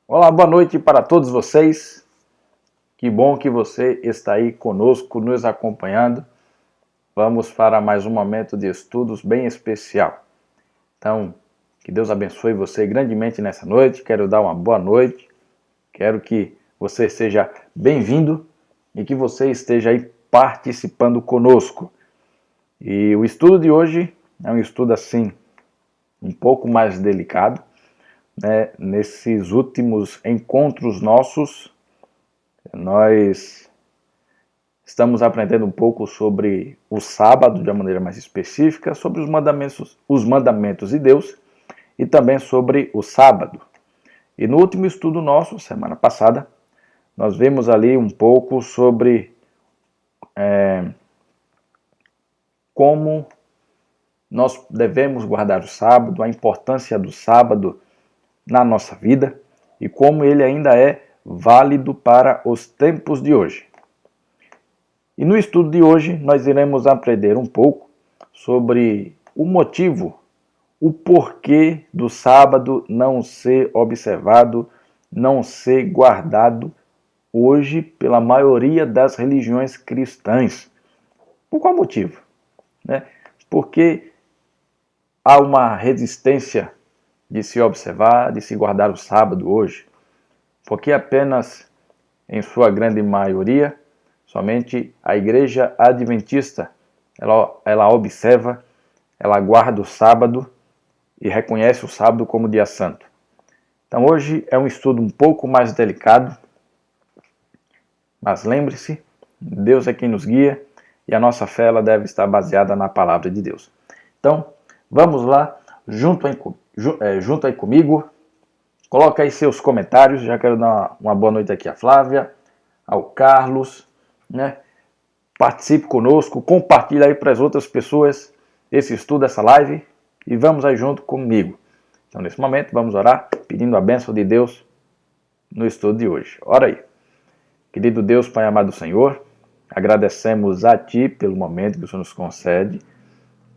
Olá, boa noite para todos vocês. Que bom que você está aí conosco, nos acompanhando. Vamos para mais um momento de estudos bem especial. Então, que Deus abençoe você grandemente nessa noite. Quero dar uma boa noite. Quero que você seja bem-vindo e que você esteja aí participando conosco. E o estudo de hoje é um estudo assim, um pouco mais delicado. Nesses últimos encontros nossos, nós estamos aprendendo um pouco sobre o sábado de uma maneira mais específica, sobre os mandamentos de Deus e também sobre o sábado. E no último estudo nosso, semana passada, nós vimos ali um pouco sobre como nós devemos guardar o sábado, a importância do sábado na nossa vida e como ele ainda é válido para os tempos de hoje. E no estudo de hoje nós iremos aprender um pouco sobre o motivo, o porquê do sábado não ser observado, não ser guardado hoje pela maioria das religiões cristãs. Por qual motivo? Porque há uma resistência de se observar, de se guardar o sábado hoje, porque apenas, em sua grande maioria, somente a Igreja Adventista, ela observa, ela guarda o sábado e reconhece o sábado como dia santo. Então hoje é um estudo um pouco mais delicado, mas lembre-se, Deus é quem nos guia e a nossa fé ela deve estar baseada na palavra de Deus. Então, vamos lá, junto aí comigo, coloca aí seus comentários. Já quero dar uma boa noite aqui à Flávia, ao Carlos, Participe conosco, compartilhe aí para as outras pessoas esse estudo, essa live, e vamos aí junto comigo. Então, nesse momento, vamos orar, pedindo a bênção de Deus no estudo de hoje. Ora aí. Querido Deus, Pai amado Senhor, agradecemos a Ti pelo momento que o Senhor nos concede,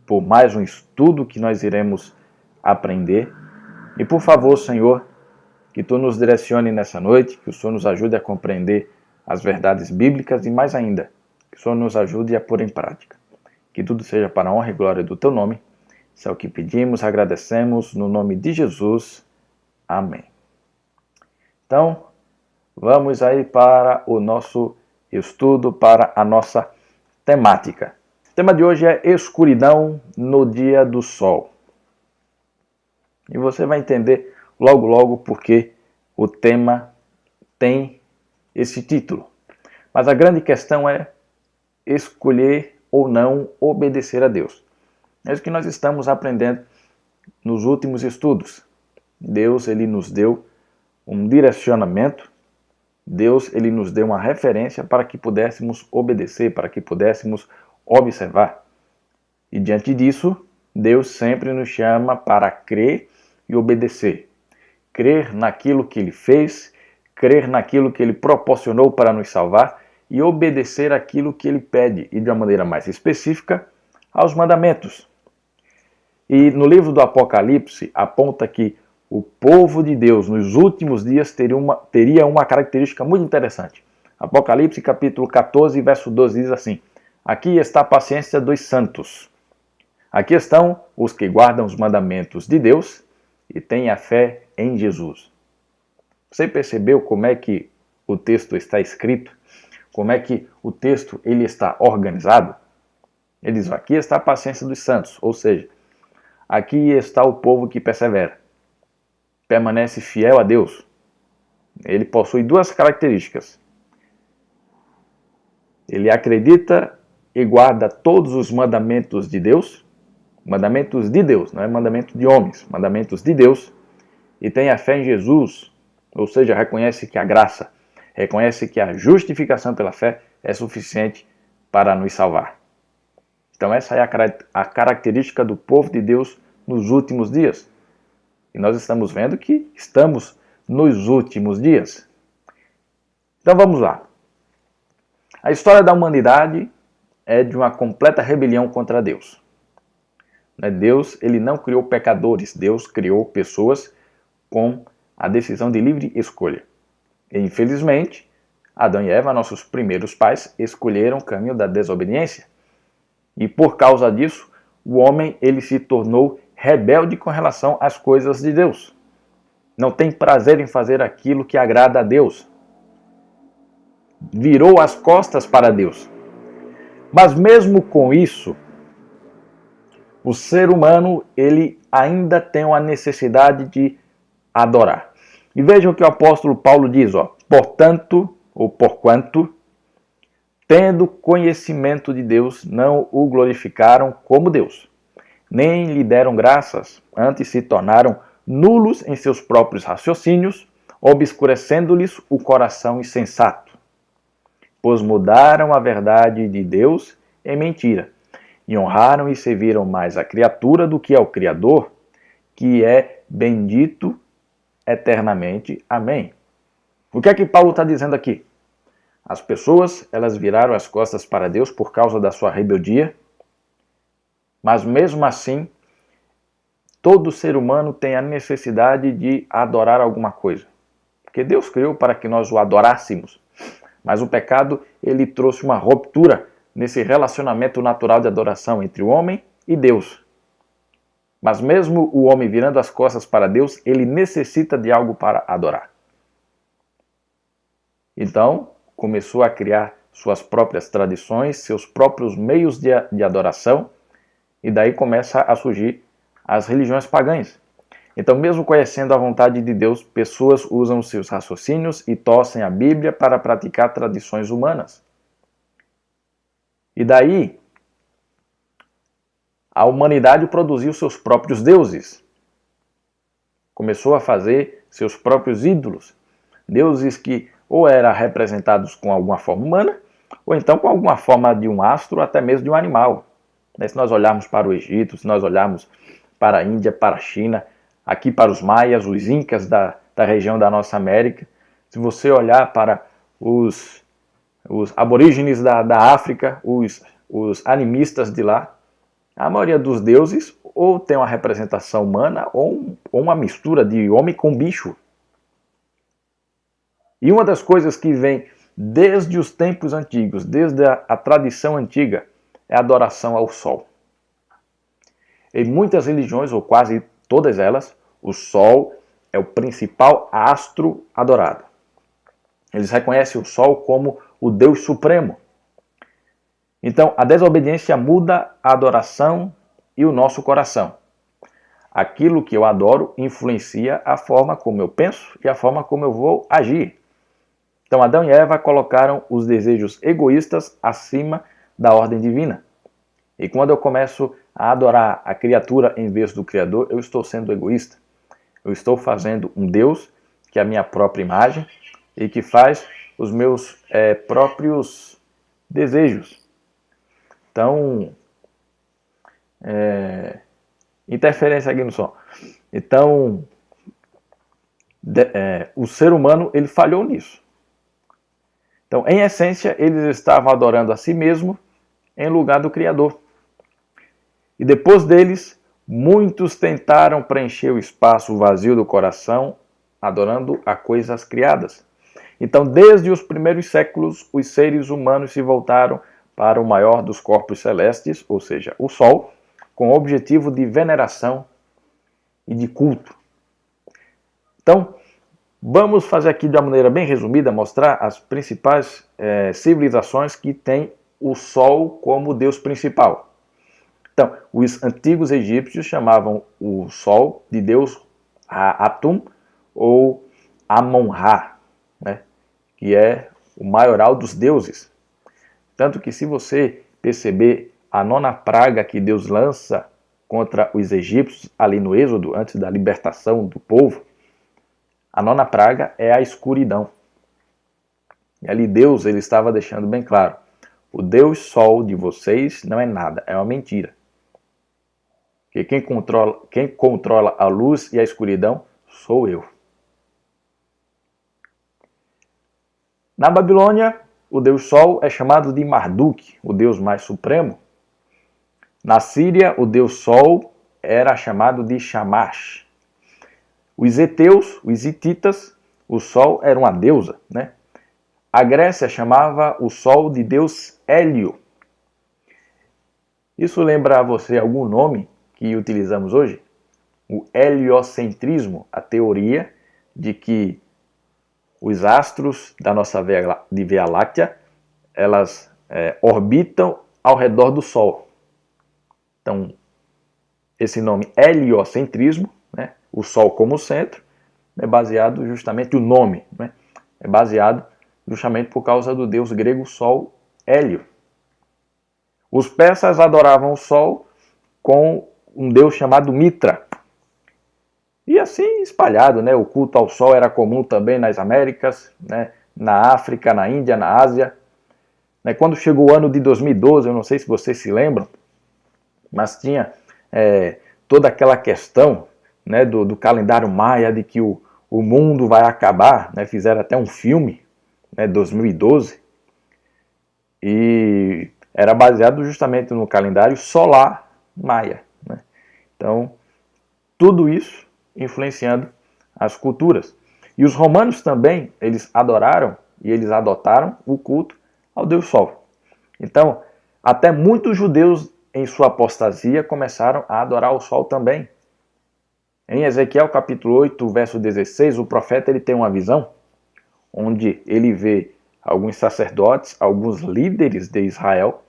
por mais um estudo que nós iremos aprender. E por favor, Senhor, que Tu nos direcione nessa noite, que o Senhor nos ajude a compreender as verdades bíblicas e mais ainda, que o Senhor nos ajude a pôr em prática. Que tudo seja para a honra e glória do Teu nome. Isso é o que pedimos, agradecemos no nome de Jesus. Amém. Então, vamos aí para o nosso estudo, para a nossa temática. O tema de hoje é escuridão no dia do sol. E você vai entender logo porque o tema tem esse título. Mas a grande questão é escolher ou não obedecer a Deus. É isso que nós estamos aprendendo nos últimos estudos. Deus ele nos deu um direcionamento, Deus ele nos deu uma referência para que pudéssemos obedecer, para que pudéssemos observar. E diante disso, Deus sempre nos chama para crer e obedecer. Crer naquilo que Ele fez, crer naquilo que Ele proporcionou para nos salvar e obedecer aquilo que Ele pede, e de uma maneira mais específica, aos mandamentos. E no livro do Apocalipse aponta que o povo de Deus nos últimos dias teria uma característica muito interessante. Apocalipse capítulo 14, verso 12 diz assim: aqui está a paciência dos santos. Aqui estão os que guardam os mandamentos de Deus e têm a fé em Jesus. Você percebeu como é que o texto está escrito? Como é que o texto ele está organizado? Ele diz, aqui está a paciência dos santos, ou seja, aqui está o povo que persevera, permanece fiel a Deus. Ele possui duas características. Ele acredita e guarda todos os mandamentos de Deus, mandamentos de Deus, não é mandamento de homens, mandamentos de Deus, e tem a fé em Jesus, ou seja, reconhece que a graça, reconhece que a justificação pela fé é suficiente para nos salvar. Então essa é a característica do povo de Deus nos últimos dias. E nós estamos vendo que estamos nos últimos dias. Então vamos lá. A história da humanidade é de uma completa rebelião contra Deus. Deus, ele não criou pecadores, Deus criou pessoas com a decisão de livre escolha. E, infelizmente, Adão e Eva, nossos primeiros pais, escolheram o caminho da desobediência. E por causa disso, o homem ele se tornou rebelde com relação às coisas de Deus. Não tem prazer em fazer aquilo que agrada a Deus. Virou as costas para Deus. Mas mesmo com isso, o ser humano ele ainda tem uma necessidade de adorar. E vejam o que o apóstolo Paulo diz, portanto, ou porquanto, tendo conhecimento de Deus, não o glorificaram como Deus, nem lhe deram graças, antes se tornaram nulos em seus próprios raciocínios, obscurecendo-lhes o coração insensato, pois mudaram a verdade de Deus em mentira, e honraram e serviram mais a criatura do que ao Criador, que é bendito eternamente. Amém. O que é que Paulo está dizendo aqui? As pessoas, elas viraram as costas para Deus por causa da sua rebeldia, mas mesmo assim, todo ser humano tem a necessidade de adorar alguma coisa. Porque Deus criou para que nós o adorássemos, mas o pecado, ele trouxe uma ruptura nesse relacionamento natural de adoração entre o homem e Deus. Mas mesmo o homem virando as costas para Deus, ele necessita de algo para adorar. Então, começou a criar suas próprias tradições, seus próprios meios de adoração, e daí começa a surgir as religiões pagãs. Então, mesmo conhecendo a vontade de Deus, pessoas usam seus raciocínios e torcem a Bíblia para praticar tradições humanas. E daí, a humanidade produziu seus próprios deuses. Começou a fazer seus próprios ídolos. Deuses que ou eram representados com alguma forma humana, ou então com alguma forma de um astro, até mesmo de um animal. Se nós olharmos para o Egito, se nós olharmos para a Índia, para a China, aqui para os maias, os incas da região da nossa América, se você olhar para os aborígenes da África, os animistas de lá, a maioria dos deuses ou tem uma representação humana ou uma mistura de homem com bicho. E uma das coisas que vem desde os tempos antigos, desde a tradição antiga, é a adoração ao sol. Em muitas religiões, ou quase todas elas, o sol é o principal astro adorado. Eles reconhecem o sol como o Deus Supremo. Então, a desobediência muda a adoração e o nosso coração. Aquilo que eu adoro influencia a forma como eu penso e a forma como eu vou agir. Então, Adão e Eva colocaram os desejos egoístas acima da ordem divina. E quando eu começo a adorar a criatura em vez do Criador, eu estou sendo egoísta. Eu estou fazendo um Deus que é a minha própria imagem e que faz os meus próprios desejos. Então, interferência aqui no som. Então, o ser humano ele falhou nisso. Então, em essência, eles estavam adorando a si mesmo em lugar do Criador. E depois deles, muitos tentaram preencher o espaço vazio do coração, adorando a coisas criadas. Então, desde os primeiros séculos, os seres humanos se voltaram para o maior dos corpos celestes, ou seja, o Sol, com o objetivo de veneração e de culto. Então, vamos fazer aqui de uma maneira bem resumida, mostrar as principais civilizações que têm o Sol como Deus principal. Então, os antigos egípcios chamavam o Sol de Deus Atum ou Amon-Ra, né? Que é o maioral dos deuses. Tanto que se você perceber a nona praga que Deus lança contra os egípcios ali no Êxodo, antes da libertação do povo, a nona praga é a escuridão. E ali Deus ele estava deixando bem claro, o Deus Sol de vocês não é nada, é uma mentira. Que quem controla a luz e a escuridão sou eu. Na Babilônia, o deus Sol é chamado de Marduk, o deus mais supremo. Na Síria, o deus Sol era chamado de Shamash. Os heteus, os hititas, o Sol era uma deusa, né? A Grécia chamava o Sol de deus Hélio. Isso lembra a você algum nome que utilizamos hoje? O heliocentrismo, a teoria de que os astros da nossa Via Láctea, elas orbitam ao redor do Sol. Então, esse nome heliocentrismo, né, o Sol como centro, é baseado justamente, o nome, né, é baseado justamente por causa do deus grego Sol, Hélio. Os persas adoravam o Sol com um deus chamado Mitra. E assim espalhado, né? O culto ao Sol era comum também nas Américas, né? Na África, na Índia, na Ásia. Quando chegou o ano de 2012, eu não sei se vocês se lembram, mas tinha toda aquela questão, né, do calendário maia, de que o mundo vai acabar, né? Fizeram até um filme, né, 2012, e era baseado justamente no calendário solar maia, né? Então, tudo isso influenciando as culturas. E os romanos também, eles adoraram e eles adotaram o culto ao Deus Sol. Então, até muitos judeus em sua apostasia começaram a adorar o Sol também. Em Ezequiel capítulo 8, verso 16, o profeta ele tem uma visão onde ele vê alguns sacerdotes, alguns líderes de Israel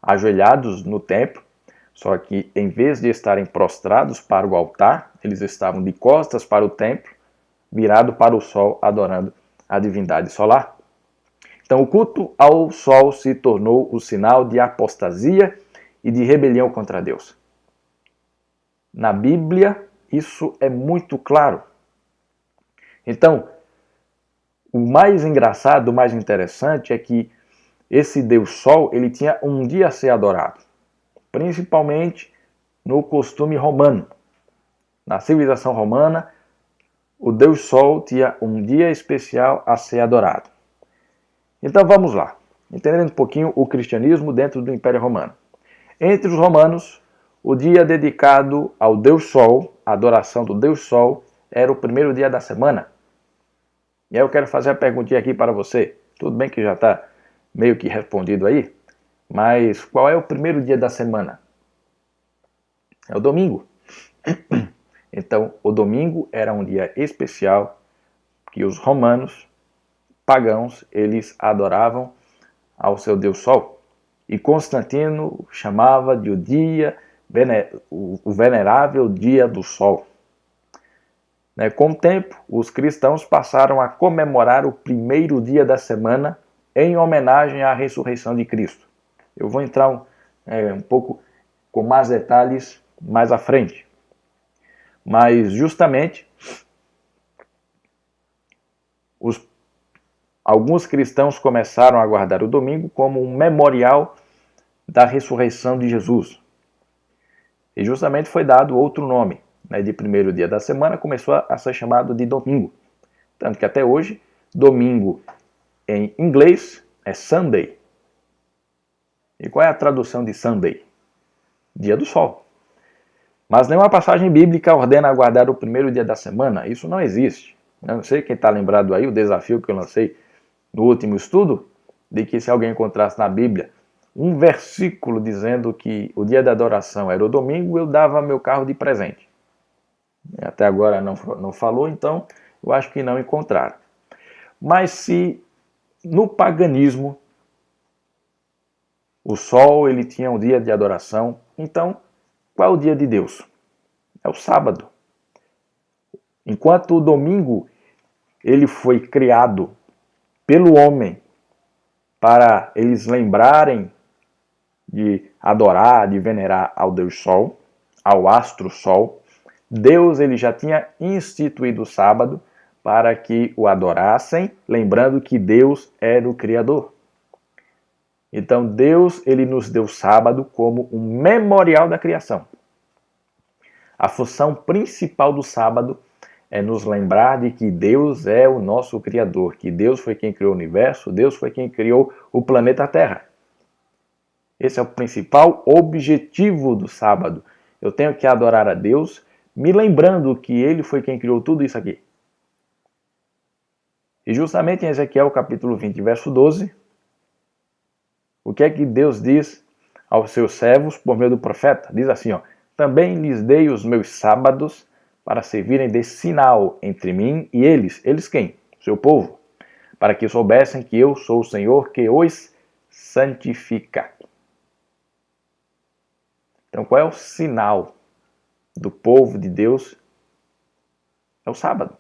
ajoelhados no templo, só que em vez de estarem prostrados para o altar, eles estavam de costas para o templo, virado para o sol, adorando a divindade solar. Então o culto ao sol se tornou o sinal de apostasia e de rebelião contra Deus. Na Bíblia, isso é muito claro. Então, o mais engraçado, o mais interessante é que esse Deus Sol, ele tinha um dia a ser adorado, principalmente no costume romano. Na civilização romana, o Deus Sol tinha um dia especial a ser adorado. Então vamos lá, entendendo um pouquinho o cristianismo dentro do Império Romano. Entre os romanos, o dia dedicado ao Deus Sol, a adoração do Deus Sol, era o primeiro dia da semana. E aí eu quero fazer a perguntinha aqui para você. Tudo bem que já está meio que respondido aí, mas qual é o primeiro dia da semana? É o domingo. Então, o domingo era um dia especial que os romanos pagãos, eles adoravam ao seu Deus Sol. E Constantino chamava de o venerável dia do Sol. Com o tempo, os cristãos passaram a comemorar o primeiro dia da semana em homenagem à ressurreição de Cristo. Eu vou entrar um pouco com mais detalhes mais à frente. Mas justamente, alguns cristãos começaram a guardar o domingo como um memorial da ressurreição de Jesus. E justamente foi dado outro nome, de primeiro dia da semana, começou a ser chamado de domingo. Tanto que até hoje, domingo em inglês é Sunday. E qual é a tradução de Sunday? Dia do sol. Mas nenhuma passagem bíblica ordena guardar o primeiro dia da semana. Isso não existe. Eu não sei quem está lembrado aí, o desafio que eu lancei no último estudo, de que se alguém encontrasse na Bíblia um versículo dizendo que o dia da adoração era o domingo, eu dava meu carro de presente. Até agora não falou, então eu acho que não encontraram. Mas se no paganismo o sol ele tinha um dia de adoração, então qual é o dia de Deus? É o sábado. Enquanto o domingo ele foi criado pelo homem para eles lembrarem de adorar, de venerar ao Deus Sol, ao astro Sol, Deus ele já tinha instituído o sábado para que o adorassem, lembrando que Deus era o Criador. Então Deus ele nos deu o sábado como um memorial da criação. A função principal do sábado é nos lembrar de que Deus é o nosso Criador, que Deus foi quem criou o universo, Deus foi quem criou o planeta Terra. Esse é o principal objetivo do sábado. Eu tenho que adorar a Deus, me lembrando que Ele foi quem criou tudo isso aqui. E justamente em Ezequiel capítulo 20, verso 12, o que é que Deus diz aos seus servos por meio do profeta? Diz assim, ó: também lhes dei os meus sábados para servirem de sinal entre mim e eles. Eles quem? Seu povo. Para que soubessem que eu sou o Senhor que os santifica. Então, qual é o sinal do povo de Deus? É o sábado.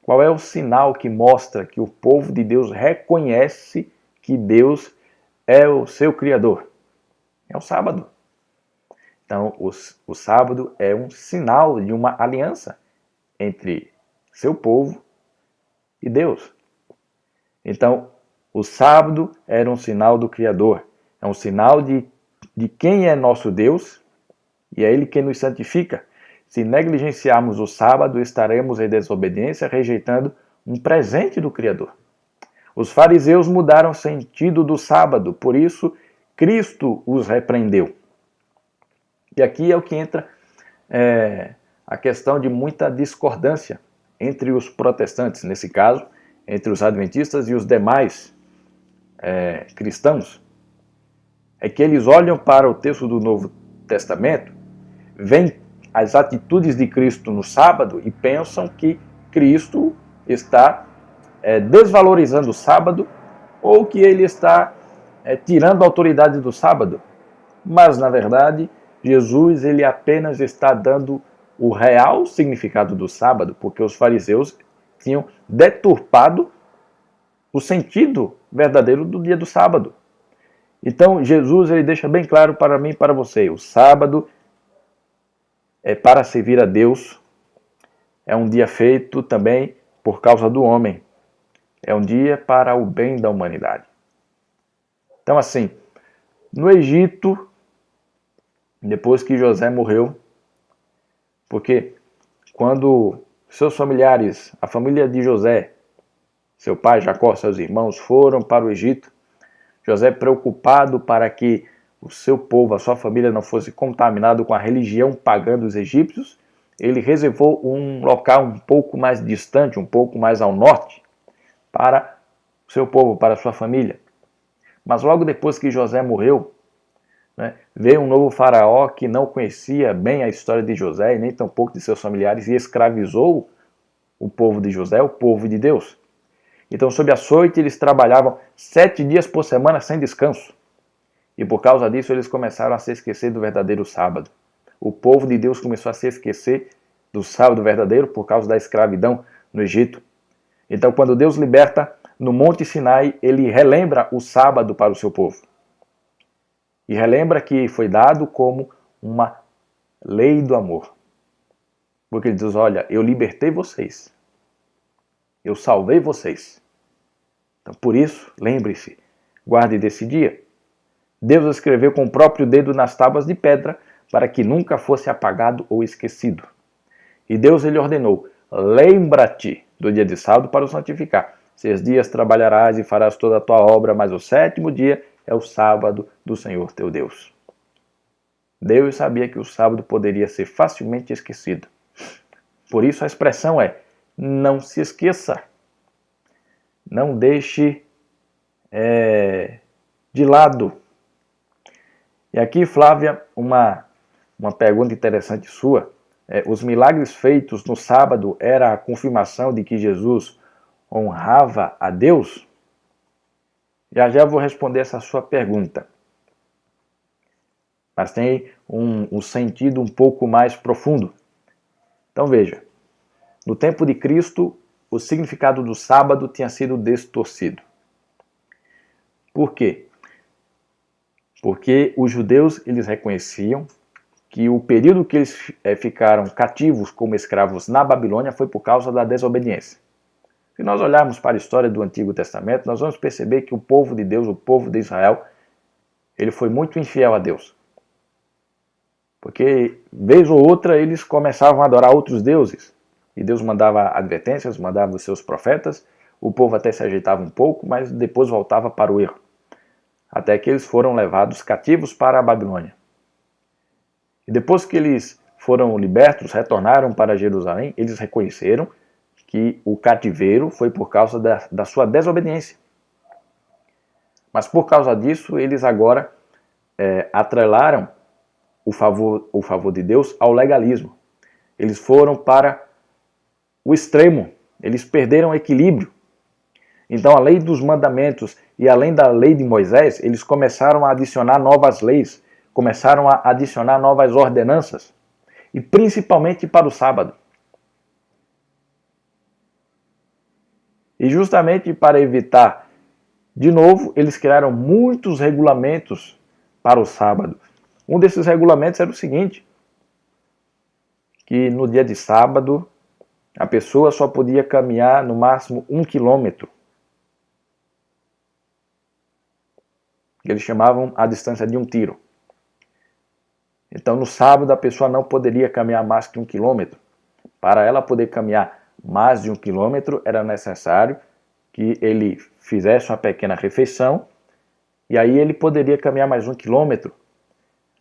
Qual é o sinal que mostra que o povo de Deus reconhece que Deus é o seu Criador? É o sábado. Então, o sábado é um sinal de uma aliança entre seu povo e Deus. Então, o sábado era um sinal do Criador. É um sinal de quem é nosso Deus, e é Ele quem nos santifica. Se negligenciarmos o sábado, estaremos em desobediência, rejeitando um presente do Criador. Os fariseus mudaram o sentido do sábado, por isso Cristo os repreendeu. E aqui é o que entra a questão de muita discordância entre os protestantes, nesse caso, entre os adventistas e os demais cristãos. É que eles olham para o texto do Novo Testamento, veem as atitudes de Cristo no sábado e pensam que Cristo está desvalorizando o sábado ou que ele está tirando a autoridade do sábado. Mas, na verdade, Jesus ele apenas está dando o real significado do sábado, porque os fariseus tinham deturpado o sentido verdadeiro do dia do sábado. Então, Jesus ele deixa bem claro para mim e para você: o sábado é para servir a Deus, é um dia feito também por causa do homem, é um dia para o bem da humanidade. Então, assim, no Egito, depois que José morreu, porque quando seus familiares, a família de José, seu pai Jacó, seus irmãos, foram para o Egito, José, preocupado para que o seu povo, a sua família, não fosse contaminado com a religião pagã dos egípcios, ele reservou um local um pouco mais distante, um pouco mais ao norte, para o seu povo, para a sua família. Mas logo depois que José morreu, veio um novo faraó que não conhecia bem a história de José e nem tampouco de seus familiares e escravizou o povo de José, o povo de Deus. Então, sob açoite, eles trabalhavam 7 dias por semana sem descanso. E por causa disso, eles começaram a se esquecer do verdadeiro sábado. O povo de Deus começou a se esquecer do sábado verdadeiro por causa da escravidão no Egito. Então, quando Deus liberta no Monte Sinai, ele relembra o sábado para o seu povo. E relembra que foi dado como uma lei do amor. Porque ele diz: olha, eu libertei vocês. Eu salvei vocês. Então, por isso, lembre-se, guarde desse dia. Deus escreveu com o próprio dedo nas tábuas de pedra para que nunca fosse apagado ou esquecido. E Deus ele ordenou: lembra-te do dia de sábado para o santificar. 6 dias trabalharás e farás toda a tua obra, mas o 7º dia é o sábado do Senhor teu Deus. Deus sabia que o sábado poderia ser facilmente esquecido. Por isso a expressão é: não se esqueça. Não deixe de lado. E aqui, Flávia, uma pergunta interessante sua. Os milagres feitos no sábado era a confirmação de que Jesus honrava a Deus? Já já vou responder essa sua pergunta. Mas tem um sentido um pouco mais profundo. Então veja, no tempo de Cristo, o significado do sábado tinha sido distorcido. Por quê? Porque os judeus eles reconheciam que o período que eles ficaram cativos como escravos na Babilônia foi por causa da desobediência. Se nós olharmos para a história do Antigo Testamento, nós vamos perceber que o povo de Deus, o povo de Israel, ele foi muito infiel a Deus. Porque, vez ou outra, eles começavam a adorar outros deuses. e Deus mandava advertências, mandava os seus profetas, o povo até se ajeitava um pouco, mas depois voltava para o erro, até que eles foram levados cativos para a Babilônia. E depois que eles foram libertos, retornaram para Jerusalém, eles reconheceram que o cativeiro foi por causa da sua desobediência. Mas por causa disso, eles agora atrelaram o favor de Deus ao legalismo. Eles foram para o extremo, eles perderam o equilíbrio. Então a lei dos mandamentos e além da lei de Moisés, eles começaram a adicionar novas leis, começaram a adicionar novas ordenanças, e principalmente para o sábado. E justamente para evitar, de novo, eles criaram muitos regulamentos para o sábado. Um desses regulamentos era o seguinte, que no dia de sábado, a pessoa só podia caminhar no máximo 1 quilômetro. Eles chamavam a distância de um tiro. Então no sábado a pessoa não poderia caminhar mais que 1 quilômetro. Para ela poder caminhar mais de 1 quilômetro, era necessário que ele fizesse uma pequena refeição, e aí ele poderia caminhar mais 1 quilômetro.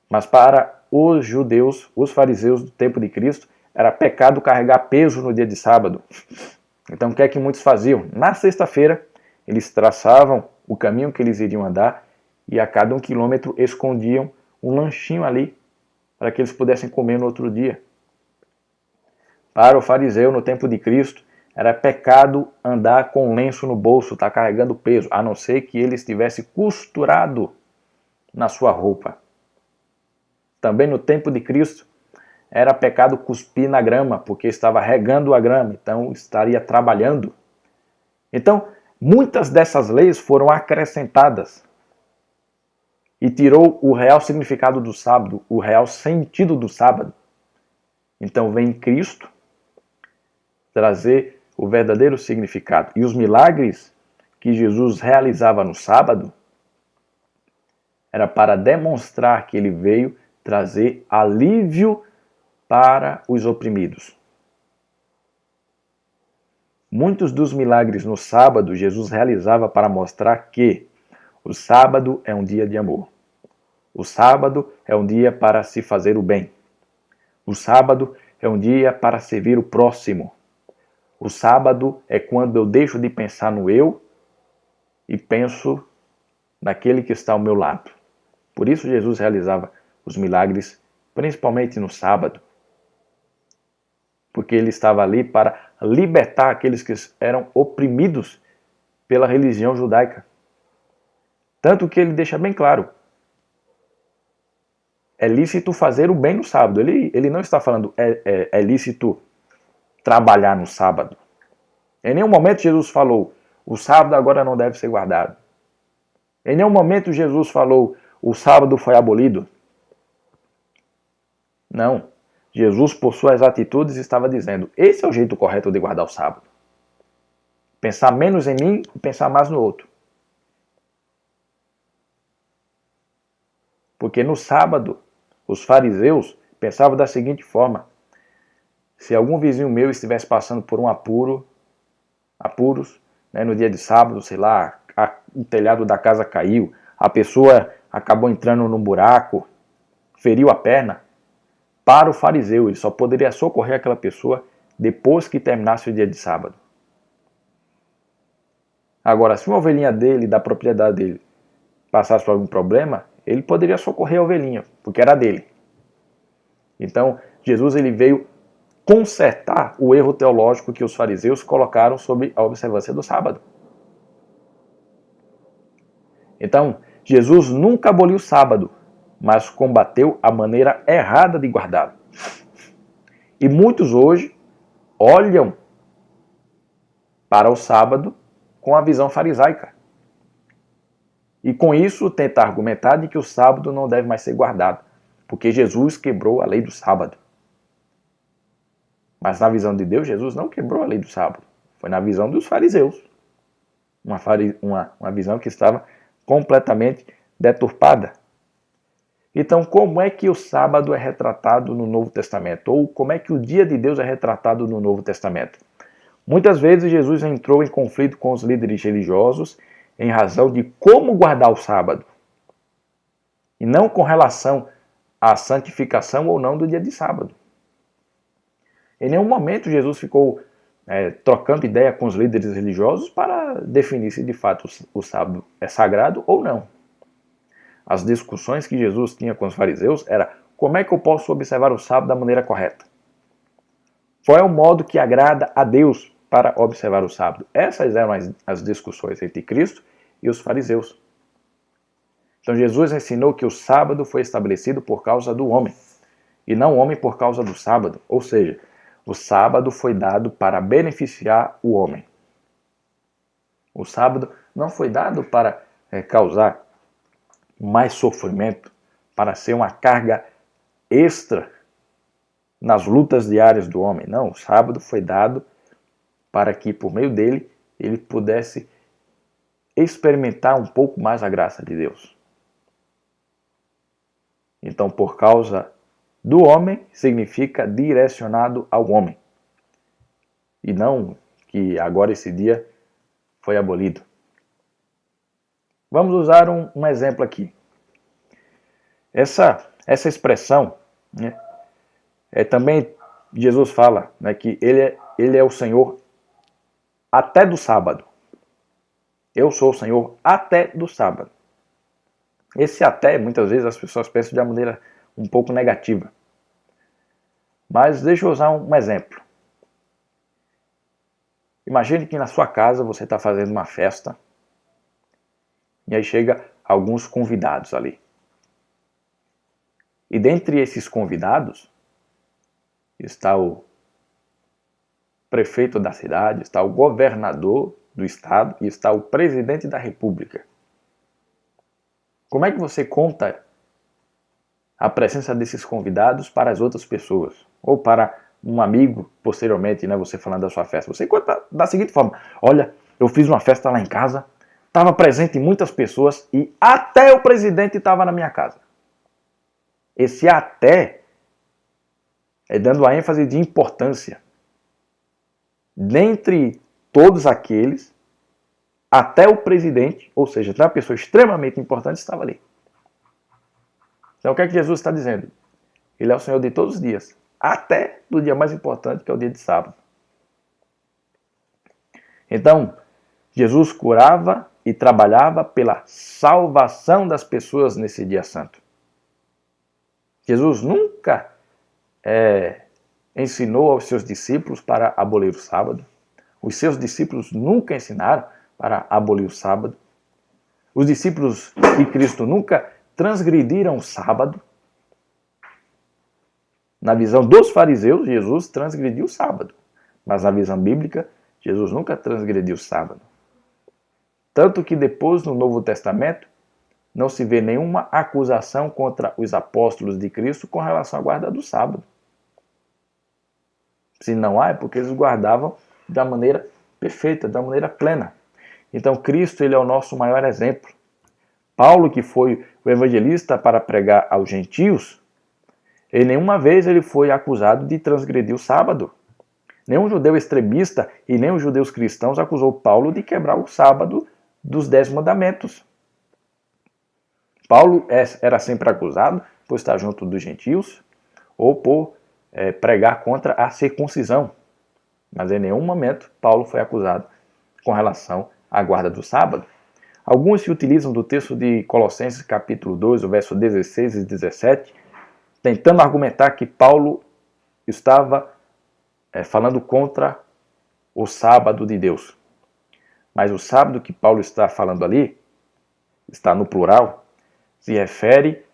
Mas para os judeus, os fariseus do tempo de Cristo, era pecado carregar peso no dia de sábado. Então o que é que muitos faziam? Na sexta-feira, eles traçavam o caminho que eles iriam andar, e a cada 1 quilômetro escondiam um lanchinho ali, para que eles pudessem comer no outro dia. Para o fariseu, no tempo de Cristo, era pecado andar com um lenço no bolso, estar carregando peso, a não ser que ele estivesse costurado na sua roupa. Também no tempo de Cristo, era pecado cuspir na grama, porque estava regando a grama, então estaria trabalhando. Então, muitas dessas leis foram acrescentadas e tirou o real significado do sábado, o real sentido do sábado. Então vem Cristo trazer o verdadeiro significado. E os milagres que Jesus realizava no sábado era para demonstrar que ele veio trazer alívio para os oprimidos. Muitos dos milagres no sábado Jesus realizava para mostrar que o sábado é um dia de amor. O sábado é um dia para se fazer o bem. O sábado é um dia para servir o próximo. O sábado é quando eu deixo de pensar no eu e penso naquele que está ao meu lado. Por isso Jesus realizava os milagres, principalmente no sábado. Porque ele estava ali para libertar aqueles que eram oprimidos pela religião judaica. Tanto que ele deixa bem claro, é lícito fazer o bem no sábado. Ele não está falando é lícito trabalhar no sábado. Em nenhum momento Jesus falou, o sábado agora não deve ser guardado. Em nenhum momento Jesus falou, o sábado foi abolido. Não. Jesus, por suas atitudes, estava dizendo, esse é o jeito correto de guardar o sábado. Pensar menos em mim e pensar mais no outro. Porque no sábado, os fariseus pensavam da seguinte forma, se algum vizinho meu estivesse passando por um apuros, né, no dia de sábado, sei lá, o telhado da casa caiu, a pessoa acabou entrando num buraco, feriu a perna, para o fariseu, ele só poderia socorrer aquela pessoa depois que terminasse o dia de sábado. Agora, se uma ovelhinha dele, da propriedade dele, passasse por algum problema, ele poderia socorrer a ovelhinha, porque era dele. Então, Jesus ele veio consertar o erro teológico que os fariseus colocaram sobre a observância do sábado. Então, Jesus nunca aboliu o sábado, mas combateu a maneira errada de guardá-lo. E muitos hoje olham para o sábado com a visão farisaica. E com isso tenta argumentar de que o sábado não deve mais ser guardado, porque Jesus quebrou a lei do sábado. Mas na visão de Deus, Jesus não quebrou a lei do sábado. Foi na visão dos fariseus. Uma visão que estava completamente deturpada. Então, como é que o sábado é retratado no Novo Testamento? Ou como é que o dia de Deus é retratado no Novo Testamento? Muitas vezes Jesus entrou em conflito com os líderes religiosos em razão de como guardar o sábado, e não com relação à santificação ou não do dia de sábado. Em nenhum momento Jesus ficou trocando ideia com os líderes religiosos para definir se de fato o sábado é sagrado ou não. As discussões que Jesus tinha com os fariseus era: como é que eu posso observar o sábado da maneira correta? Qual é o modo que agrada a Deus para observar o sábado? Essas eram as discussões entre Cristo e os fariseus. Então Jesus ensinou que o sábado foi estabelecido por causa do homem, e não o homem por causa do sábado. Ou seja, o sábado foi dado para beneficiar o homem. O sábado não foi dado para causar mais sofrimento, para ser uma carga extra nas lutas diárias do homem. Não, o sábado foi dado para que, por meio dele, ele pudesse experimentar um pouco mais a graça de Deus. Então, por causa do homem, significa direcionado ao homem. E não que agora esse dia foi abolido. Vamos usar um exemplo aqui. Essa expressão, né, também Jesus fala, né, que ele é o Senhor até do sábado. Eu sou o Senhor até do sábado. Esse até, muitas vezes, as pessoas pensam de uma maneira um pouco negativa. Mas deixa eu usar um exemplo. Imagine que na sua casa você está fazendo uma festa e aí chega alguns convidados ali. E dentre esses convidados está o prefeito da cidade, está o governador do estado e está o presidente da república. Como é que você conta a presença desses convidados para as outras pessoas? Ou para um amigo, posteriormente, né, você falando da sua festa. Você conta da seguinte forma: olha, eu fiz uma festa lá em casa, estava presente muitas pessoas e até o presidente estava na minha casa. Esse até é dando a ênfase de importância. Dentre todos aqueles, até o presidente, ou seja, uma pessoa extremamente importante, estava ali. Então o que é que Jesus está dizendo? Ele é o Senhor de todos os dias, até do dia mais importante, que é o dia de sábado. Então, Jesus curava e trabalhava pela salvação das pessoas nesse dia santo. Jesus nunca ensinou aos seus discípulos para abolir o sábado. Os seus discípulos nunca ensinaram para abolir o sábado. Os discípulos de Cristo nunca transgrediram o sábado. Na visão dos fariseus, Jesus transgrediu o sábado. Mas na visão bíblica, Jesus nunca transgrediu o sábado. Tanto que depois, no Novo Testamento, não se vê nenhuma acusação contra os apóstolos de Cristo com relação à guarda do sábado. Se não há, é porque eles guardavam da maneira perfeita, da maneira plena. Então Cristo, ele é o nosso maior exemplo. Paulo, que foi o evangelista para pregar aos gentios, em nenhuma vez ele foi acusado de transgredir o sábado. Nenhum judeu extremista e nem os judeus cristãos acusou Paulo de quebrar o sábado dos 10 mandamentos. Paulo era sempre acusado por estar junto dos gentios ou por pregar contra a circuncisão. Mas em nenhum momento Paulo foi acusado com relação à guarda do sábado. Alguns se utilizam do texto de Colossenses capítulo 2, o verso 16 e 17, tentando argumentar que Paulo estava falando contra o sábado de Deus. Mas o sábado que Paulo está falando ali, está no plural, se refere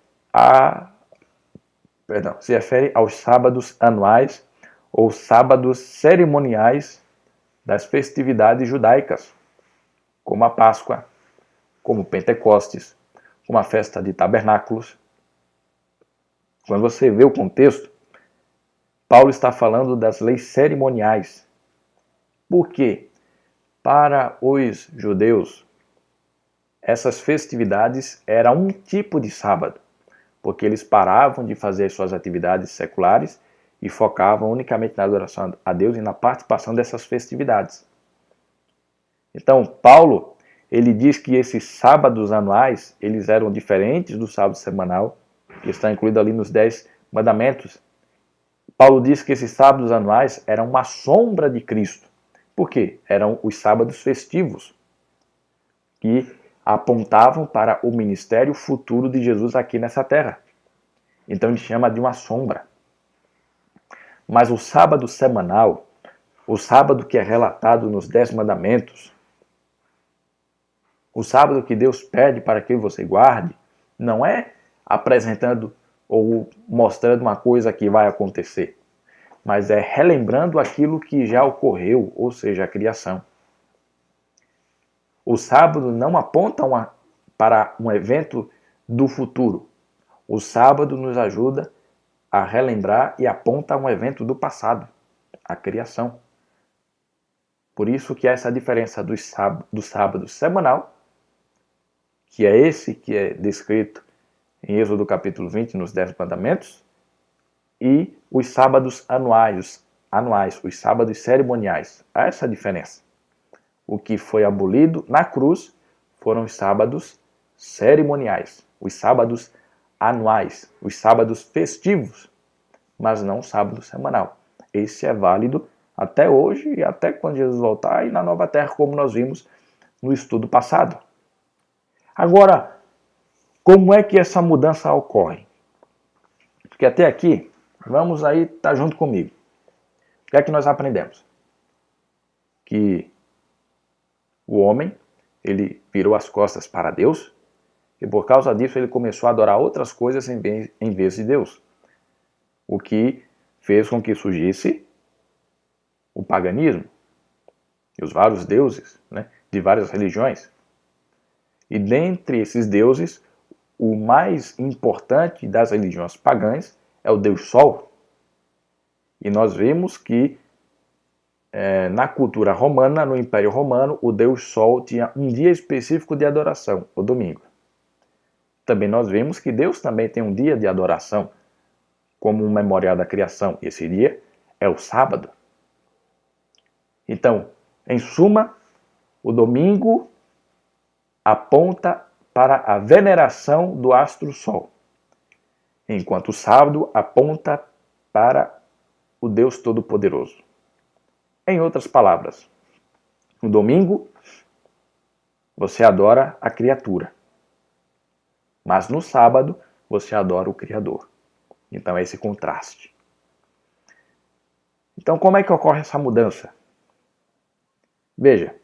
aos sábados anuais ou sábados cerimoniais das festividades judaicas, como a Páscoa, como Pentecostes, como a festa de tabernáculos. Quando você vê o contexto, Paulo está falando das leis cerimoniais. Por quê? Para os judeus, essas festividades eram um tipo de sábado. porque eles paravam de fazer as suas atividades seculares e focavam unicamente na adoração a Deus e na participação dessas festividades. Então, Paulo, ele diz que esses sábados anuais, eles eram diferentes do sábado semanal, que está incluído ali nos 10 mandamentos. Paulo diz que esses sábados anuais eram uma sombra de Cristo. Por quê? Eram os sábados festivos, que apontavam para o ministério futuro de Jesus aqui nessa terra. Então ele chama de uma sombra. Mas o sábado semanal, o sábado que é relatado nos 10 mandamentos, o sábado que Deus pede para que você guarde, não é apresentando ou mostrando uma coisa que vai acontecer, mas é relembrando aquilo que já ocorreu, ou seja, a criação. O sábado não aponta para um evento do futuro. O sábado nos ajuda a relembrar e aponta um evento do passado, a criação. Por isso que há essa diferença do sábado semanal, que é esse que é descrito em Êxodo capítulo 20, nos 10 mandamentos, e os sábados anuais, os sábados cerimoniais. Há essa diferença. O que foi abolido na cruz foram os sábados cerimoniais, os sábados anuais, os sábados festivos, mas não o sábado semanal. Esse é válido até hoje e até quando Jesus voltar e na nova terra, como nós vimos no estudo passado. Agora, como é que essa mudança ocorre? Porque até aqui, vamos aí estar junto comigo. O que é que nós aprendemos? Que o homem, ele virou as costas para Deus e por causa disso ele começou a adorar outras coisas em vez de Deus. O que fez com que surgisse o paganismo e os vários deuses, de várias religiões. E dentre esses deuses, o mais importante das religiões pagãs é o Deus Sol. E nós vimos que na cultura romana, no Império Romano, o Deus Sol tinha um dia específico de adoração, o domingo. Também nós vimos que Deus também tem um dia de adoração, como um memorial da criação. Esse dia é o sábado. Então, em suma, o domingo aponta para a veneração do astro Sol, enquanto o sábado aponta para o Deus Todo-Poderoso. Em outras palavras, no domingo você adora a criatura, mas no sábado você adora o Criador. Então é esse contraste. Então como é que ocorre essa mudança? Veja,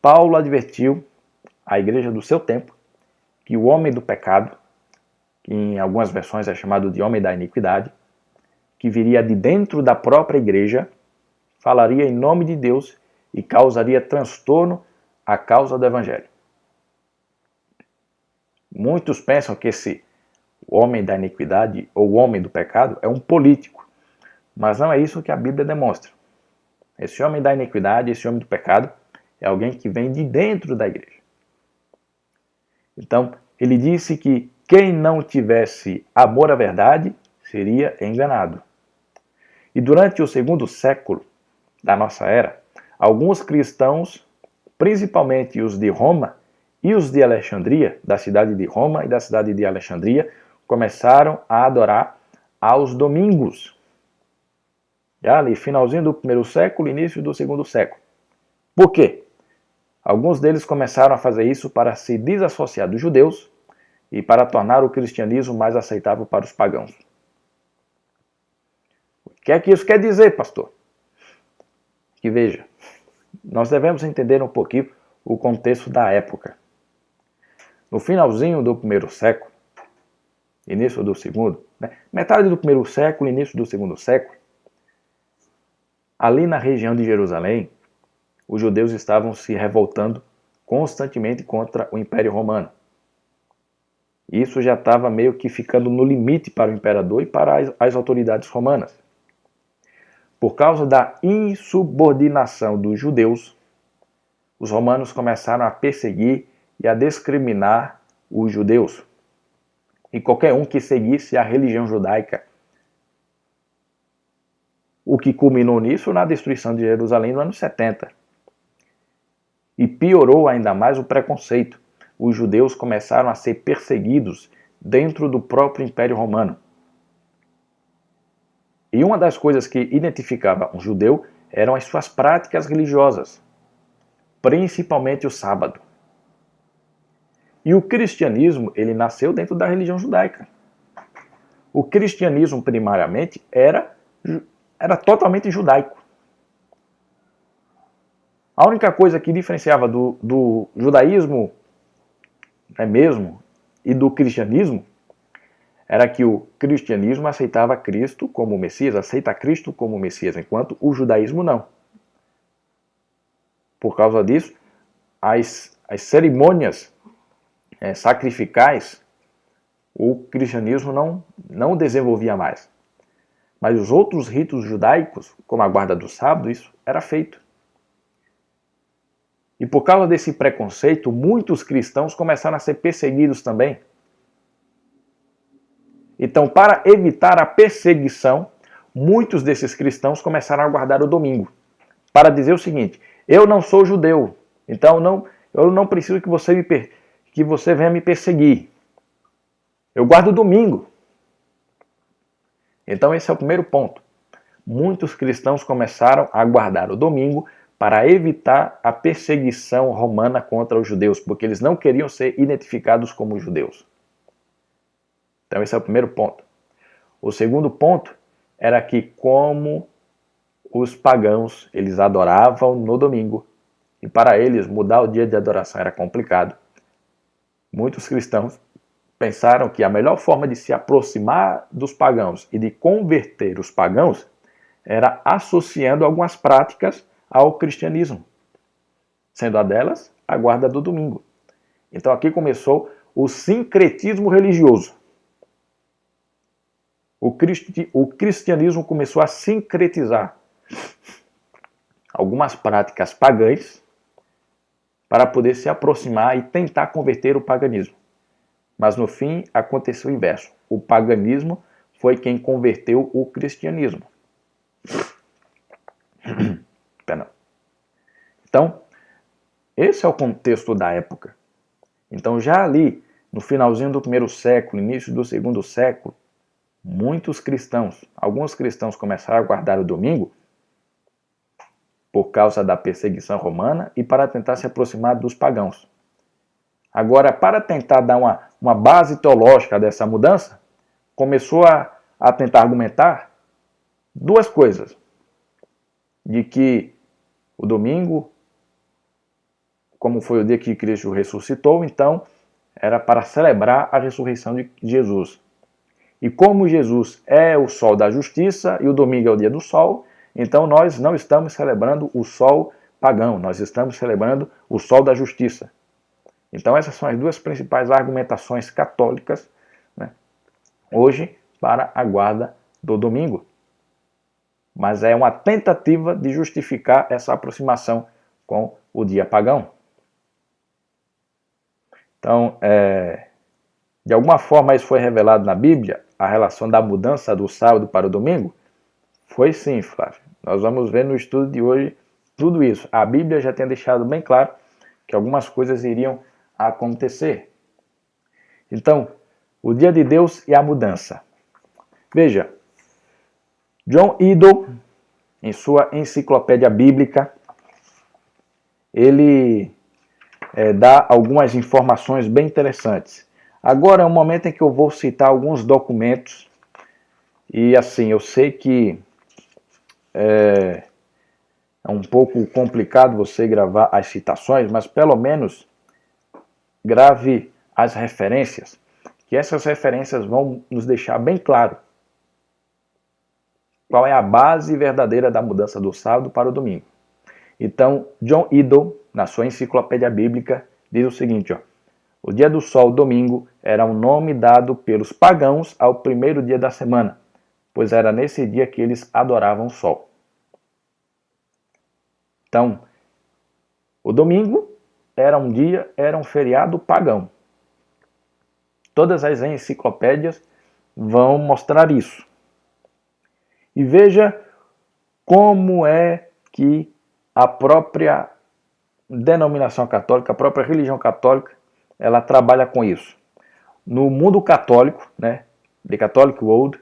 Paulo advertiu a igreja do seu tempo que o homem do pecado, que em algumas versões é chamado de homem da iniquidade, que viria de dentro da própria igreja, falaria em nome de Deus e causaria transtorno à causa do Evangelho. Muitos pensam que esse homem da iniquidade ou homem do pecado é um político, mas não é isso que a Bíblia demonstra. Esse homem da iniquidade, esse homem do pecado, é alguém que vem de dentro da igreja. Então, ele disse que quem não tivesse amor à verdade seria enganado. E durante o segundo século da nossa era, alguns cristãos, principalmente os de Roma e os de Alexandria, da cidade de Roma e da cidade de Alexandria, começaram a adorar aos domingos. Já ali, finalzinho do primeiro século, início do segundo século. Por quê? Alguns deles começaram a fazer isso para se desassociar dos judeus e para tornar o cristianismo mais aceitável para os pagãos. O que é que isso quer dizer, pastor? Que veja, nós devemos entender um pouquinho o contexto da época. No finalzinho do primeiro século, início do segundo, metade do primeiro século, início do segundo século, ali na região de Jerusalém, os judeus estavam se revoltando constantemente contra o Império Romano. Isso já estava meio que ficando no limite para o imperador e para as autoridades romanas. Por causa da insubordinação dos judeus, os romanos começaram a perseguir e a discriminar os judeus. e qualquer um que seguisse a religião judaica. O que culminou nisso na destruição de Jerusalém no ano 70. E piorou ainda mais o preconceito. Os judeus começaram a ser perseguidos dentro do próprio Império Romano. E uma das coisas que identificava um judeu eram as suas práticas religiosas, principalmente o sábado. E o cristianismo, ele nasceu dentro da religião judaica. O cristianismo, primariamente, era totalmente judaico. A única coisa que diferenciava do judaísmo mesmo e do cristianismo era que o cristianismo aceitava Cristo como Messias, aceita Cristo como Messias, enquanto o judaísmo não. Por causa disso, as cerimônias sacrificais, o cristianismo não desenvolvia mais. Mas os outros ritos judaicos, como a guarda do sábado, isso era feito. E por causa desse preconceito, muitos cristãos começaram a ser perseguidos também. Então, para evitar a perseguição, muitos desses cristãos começaram a guardar o domingo. Para dizer o seguinte: eu não sou judeu, então eu não preciso que você venha me perseguir. Eu guardo o domingo. Então esse é o primeiro ponto. Muitos cristãos começaram a guardar o domingo para evitar a perseguição romana contra os judeus, porque eles não queriam ser identificados como judeus. Então esse é o primeiro ponto. O segundo ponto era que, como os pagãos, eles adoravam no domingo, e para eles mudar o dia de adoração era complicado, muitos cristãos pensaram que a melhor forma de se aproximar dos pagãos e de converter os pagãos era associando algumas práticas ao cristianismo, sendo a delas a guarda do domingo. Então aqui começou o sincretismo religioso. O cristianismo começou a sincretizar algumas práticas pagãs para poder se aproximar e tentar converter o paganismo. Mas no fim aconteceu o inverso. O paganismo foi quem converteu o cristianismo. Então, esse é o contexto da época. Então, já ali, no finalzinho do primeiro século, início do segundo século, muitos cristãos, alguns cristãos começaram a guardar o domingo por causa da perseguição romana e para tentar se aproximar dos pagãos. Agora, para tentar dar uma base teológica dessa mudança, começou a tentar argumentar duas coisas. De que o domingo, como foi o dia que Cristo ressuscitou, então era para celebrar a ressurreição de Jesus. E como Jesus é o sol da justiça e o domingo é o dia do sol, então nós não estamos celebrando o sol pagão, nós estamos celebrando o sol da justiça. Então essas são as duas principais argumentações católicas, né, hoje para a guarda do domingo. Mas é uma tentativa de justificar essa aproximação com o dia pagão. Então, de alguma forma isso foi revelado na Bíblia, a relação da mudança do sábado para o domingo? Foi sim, Flávio. Nós vamos ver no estudo de hoje tudo isso. A Bíblia já tem deixado bem claro que algumas coisas iriam acontecer. Então, o dia de Deus e a mudança. Veja, John Idle, em sua enciclopédia bíblica, ele dá algumas informações bem interessantes. Agora é um momento em que eu vou citar alguns documentos, e assim, eu sei que é um pouco complicado você gravar as citações, mas pelo menos grave as referências, que essas referências vão nos deixar bem claro qual é a base verdadeira da mudança do sábado para o domingo. Então, John Idle, na sua enciclopédia bíblica, diz o seguinte: o dia do sol, domingo, era um nome dado pelos pagãos ao primeiro dia da semana, pois era nesse dia que eles adoravam o sol. Então, o domingo era um feriado pagão. Todas as enciclopédias vão mostrar isso. E veja como é que a própria denominação católica, a própria religião católica, ela trabalha com isso. No mundo católico, né, The Catholic World,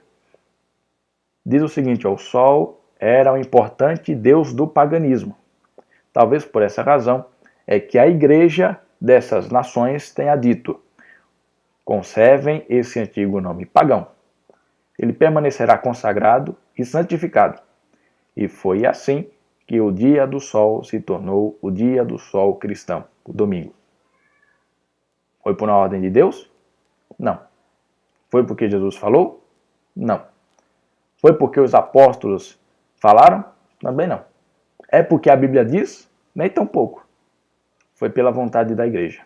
diz o seguinte: ó, o Sol era um importante deus do paganismo. Talvez por essa razão é que a igreja dessas nações tenha dito: conservem esse antigo nome pagão. Ele permanecerá consagrado e santificado. E foi assim que o dia do sol se tornou o dia do sol cristão, o domingo. Foi por uma ordem de Deus? Não. Foi porque Jesus falou? Não. Foi porque os apóstolos falaram? Também não. É porque a Bíblia diz? Nem tão pouco. Foi pela vontade da igreja.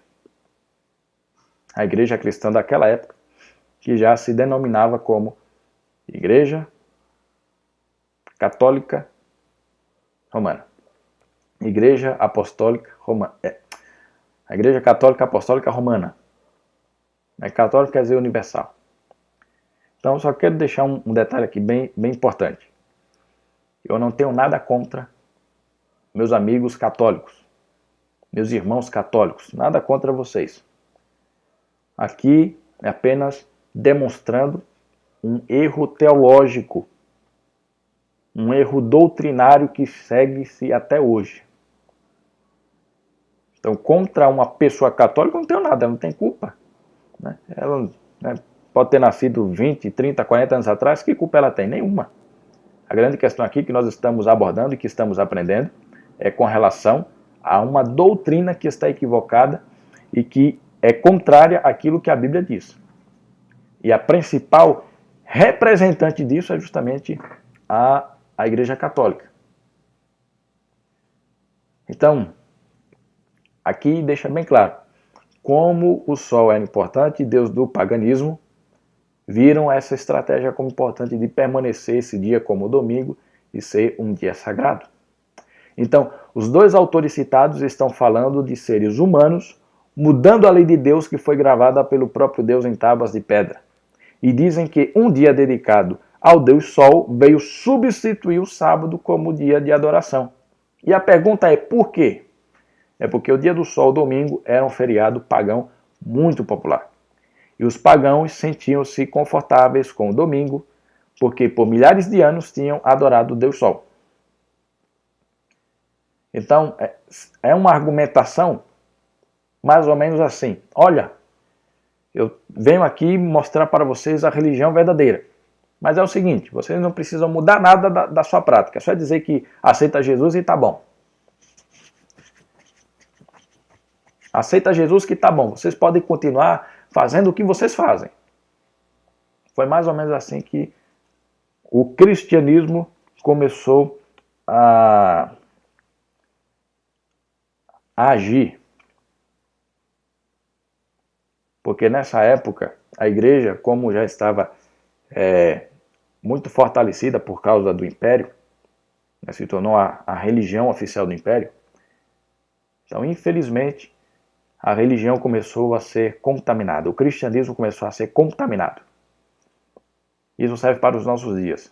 A igreja cristã daquela época, que já se denominava como Igreja Católica Romana. Igreja Apostólica Romana. A Igreja Católica Apostólica Romana. Católica quer dizer universal. Então, só quero deixar um detalhe aqui bem importante. Eu não tenho nada contra meus amigos católicos, meus irmãos católicos, nada contra vocês. Aqui é apenas demonstrando um erro teológico, um erro doutrinário que segue-se até hoje. Então, contra uma pessoa católica, eu não tenho nada, ela não tem culpa. Ela pode ter nascido 20, 30, 40 anos atrás, que culpa ela tem? Nenhuma. A grande questão aqui que nós estamos abordando e que estamos aprendendo é com relação a uma doutrina que está equivocada e que é contrária àquilo que a Bíblia diz. E a principal representante disso é justamente a Igreja Católica. Então, aqui deixa bem claro como o sol era importante, Deus do paganismo viram essa estratégia como importante de permanecer esse dia como domingo e ser um dia sagrado. Então, os dois autores citados estão falando de seres humanos mudando a lei de Deus que foi gravada pelo próprio Deus em tábuas de pedra. E dizem que um dia dedicado ao Deus Sol veio substituir o sábado como dia de adoração. E a pergunta é por quê? É porque o dia do Sol, domingo, era um feriado pagão muito popular. E os pagãos sentiam-se confortáveis com o domingo, porque por milhares de anos tinham adorado o Deus Sol. Então, é uma argumentação mais ou menos assim: olha, eu venho aqui mostrar para vocês a religião verdadeira. Mas é o seguinte, vocês não precisam mudar nada da sua prática. É só dizer que aceita Jesus e tá bom. Aceita Jesus que tá bom. Vocês podem continuar fazendo o que vocês fazem. Foi mais ou menos assim que o cristianismo começou a agir. Porque nessa época, a igreja, como já estava muito fortalecida por causa do império, se tornou a religião oficial do império, então, infelizmente, a religião começou a ser contaminada, o cristianismo começou a ser contaminado. Isso serve para os nossos dias.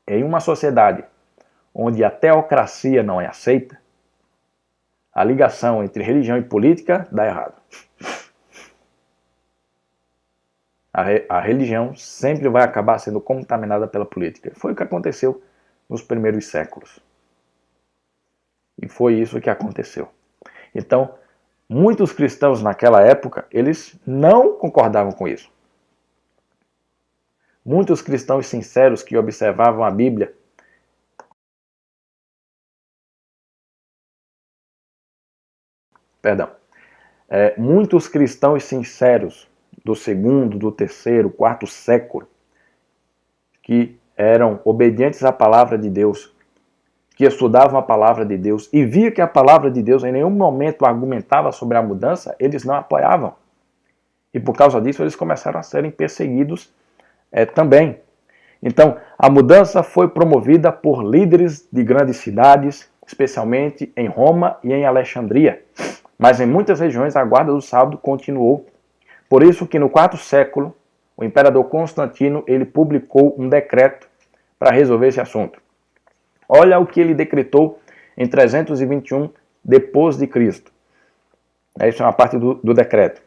Em uma sociedade onde a teocracia não é aceita, a ligação entre religião e política dá errado. A religião sempre vai acabar sendo contaminada pela política. Foi o que aconteceu nos primeiros séculos. E foi isso que aconteceu. Então, muitos cristãos naquela época, eles não concordavam com isso. Muitos cristãos sinceros que observavam a Bíblia muitos cristãos sinceros do segundo, do terceiro, quarto século, que eram obedientes à palavra de Deus, que estudavam a palavra de Deus e via que a palavra de Deus em nenhum momento argumentava sobre a mudança, eles não apoiavam. E por causa disso eles começaram a serem perseguidos também. Então, a mudança foi promovida por líderes de grandes cidades, especialmente em Roma e em Alexandria. Mas em muitas regiões a guarda do sábado continuou Por isso que no quarto século, o imperador Constantino ele publicou um decreto para resolver esse assunto. Olha o que ele decretou em 321 depois de Cristo. Isso é uma parte do decreto.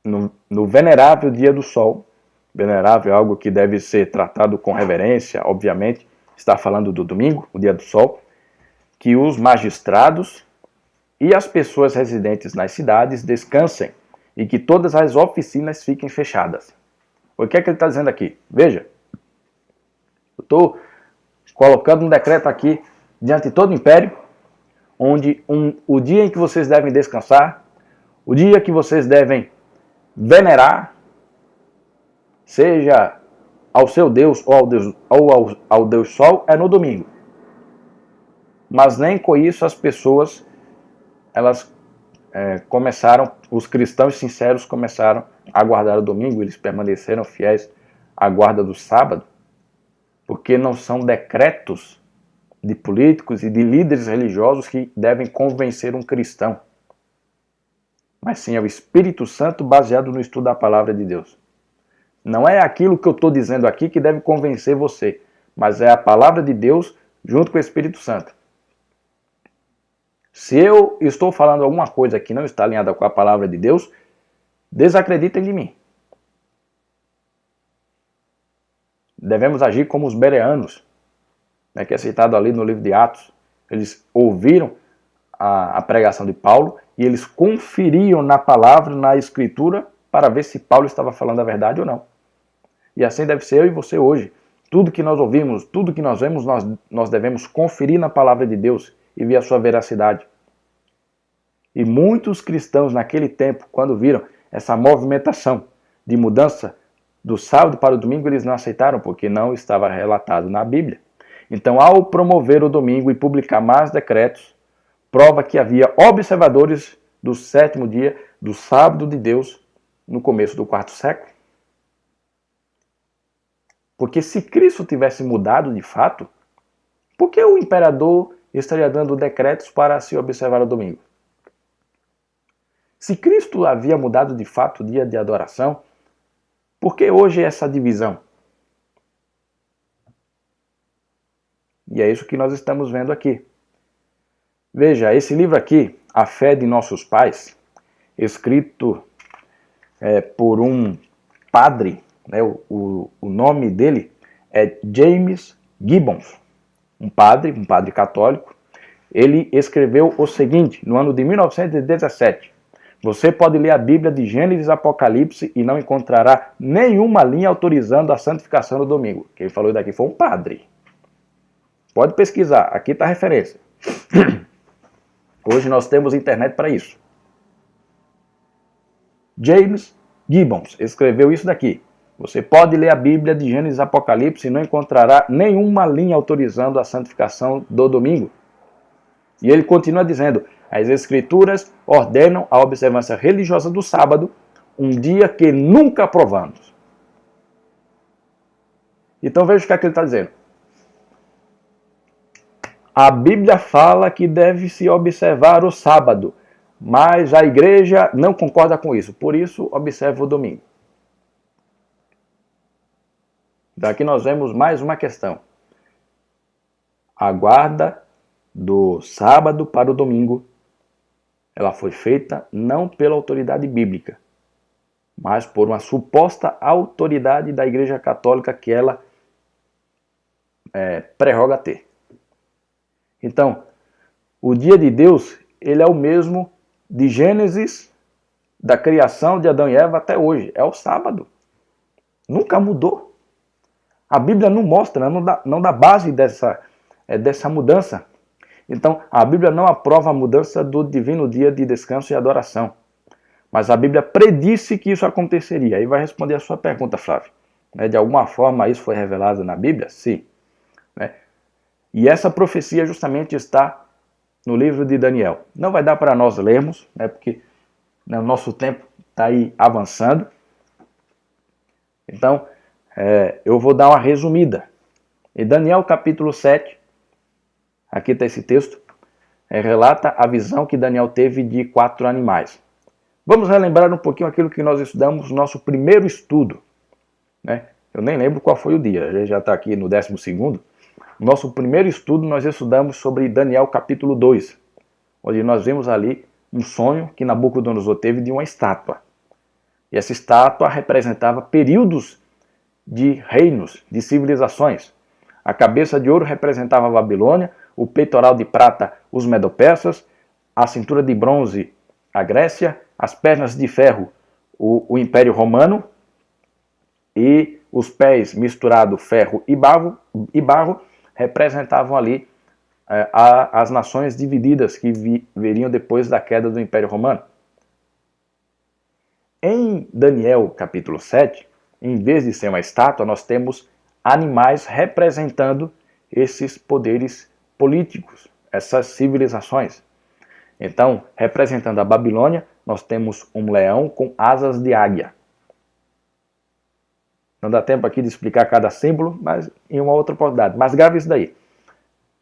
No venerável dia do sol, venerável é algo que deve ser tratado com reverência, obviamente, está falando do domingo, o dia do sol, que os magistrados e as pessoas residentes nas cidades descansem e que todas as oficinas fiquem fechadas. O que é que ele está dizendo aqui? Veja, eu estou colocando um decreto aqui diante de todo o império, onde o dia em que vocês devem descansar, o dia que vocês devem venerar, seja ao seu Deus ou ao Deus Sol, é no domingo. Mas nem com isso as pessoas, elas começaram, os cristãos sinceros começaram a guardar o domingo, eles permaneceram fiéis à guarda do sábado, porque não são decretos de políticos e de líderes religiosos que devem convencer um cristão, mas sim é o Espírito Santo baseado no estudo da palavra de Deus. Não é aquilo que eu estou dizendo aqui que deve convencer você, mas é a palavra de Deus junto com o Espírito Santo. Se eu estou falando alguma coisa que não está alinhada com a palavra de Deus, desacreditem de mim. Devemos agir como os bereanos, que é citado ali no livro de Atos. Eles ouviram a pregação de Paulo e eles conferiam na palavra, na escritura, para ver se Paulo estava falando a verdade ou não. E assim deve ser eu e você hoje. Tudo que nós ouvimos, tudo que nós vemos, nós devemos conferir na palavra de Deus e ver a sua veracidade. E muitos cristãos naquele tempo, quando viram essa movimentação de mudança do sábado para o domingo, eles não aceitaram, porque não estava relatado na Bíblia. Então, ao promover o domingo e publicar mais decretos, prova que havia observadores do sétimo dia, do sábado de Deus, no começo do quarto século. Porque se Cristo tivesse mudado de fato, por que o imperador estaria dando decretos para se observar o domingo? Se Cristo havia mudado de fato o dia de adoração, por que hoje essa divisão? E é isso que nós estamos vendo aqui. Veja, esse livro aqui, A Fé de Nossos Pais, escrito por um padre, o nome dele é James Gibbons, um padre católico. Ele escreveu o seguinte, no ano de 1917, você pode ler a Bíblia de Gênesis e Apocalipse e não encontrará nenhuma linha autorizando a santificação do domingo. Quem falou daqui foi um padre. Pode pesquisar, aqui está a referência. Hoje nós temos internet para isso. James Gibbons escreveu isso daqui. Você pode ler a Bíblia de Gênesis e Apocalipse e não encontrará nenhuma linha autorizando a santificação do domingo. E ele continua dizendo, as Escrituras ordenam a observância religiosa do sábado, um dia que nunca aprovamos. Então veja o que é que ele está dizendo. A Bíblia fala que deve-se observar o sábado, mas a igreja não concorda com isso, por isso observa o domingo. Daqui nós vemos mais uma questão. A guarda do sábado para o domingo, ela foi feita não pela autoridade bíblica, mas por uma suposta autoridade da Igreja Católica que ela prerroga ter. Então, o dia de Deus, ele é o mesmo de Gênesis, da criação de Adão e Eva até hoje. É o sábado. Nunca mudou. A Bíblia não mostra, não dá base dessa mudança. Então, a Bíblia não aprova a mudança do divino dia de descanso e adoração. Mas a Bíblia predisse que isso aconteceria. Aí vai responder a sua pergunta, Flávio. De alguma forma isso foi revelado na Bíblia? Sim. E essa profecia justamente está no livro de Daniel. Não vai dar para nós lermos, porque o nosso tempo está aí avançando. Então, eu vou dar uma resumida. Em Daniel capítulo 7, aqui está esse texto, relata a visão que Daniel teve de 4 animais. Vamos relembrar um pouquinho aquilo que nós estudamos no nosso primeiro estudo, né? Eu nem lembro qual foi o dia, a gente já está aqui no 12º. Nosso primeiro estudo nós estudamos sobre Daniel capítulo 2, onde nós vimos ali um sonho que Nabucodonosor teve de uma estátua. E essa estátua representava períodos de reinos, de civilizações. A cabeça de ouro representava a Babilônia, o peitoral de prata, os medo-persas, a cintura de bronze, a Grécia, as pernas de ferro, o Império Romano, e os pés misturado ferro e barro representavam ali as nações divididas que viriam depois da queda do Império Romano. Em Daniel capítulo 7, em vez de ser uma estátua, nós temos animais representando esses poderes políticos, essas civilizações. Então, representando a Babilônia, nós temos um leão com asas de águia. Não dá tempo aqui de explicar cada símbolo, mas em uma outra oportunidade. Mas grave isso daí.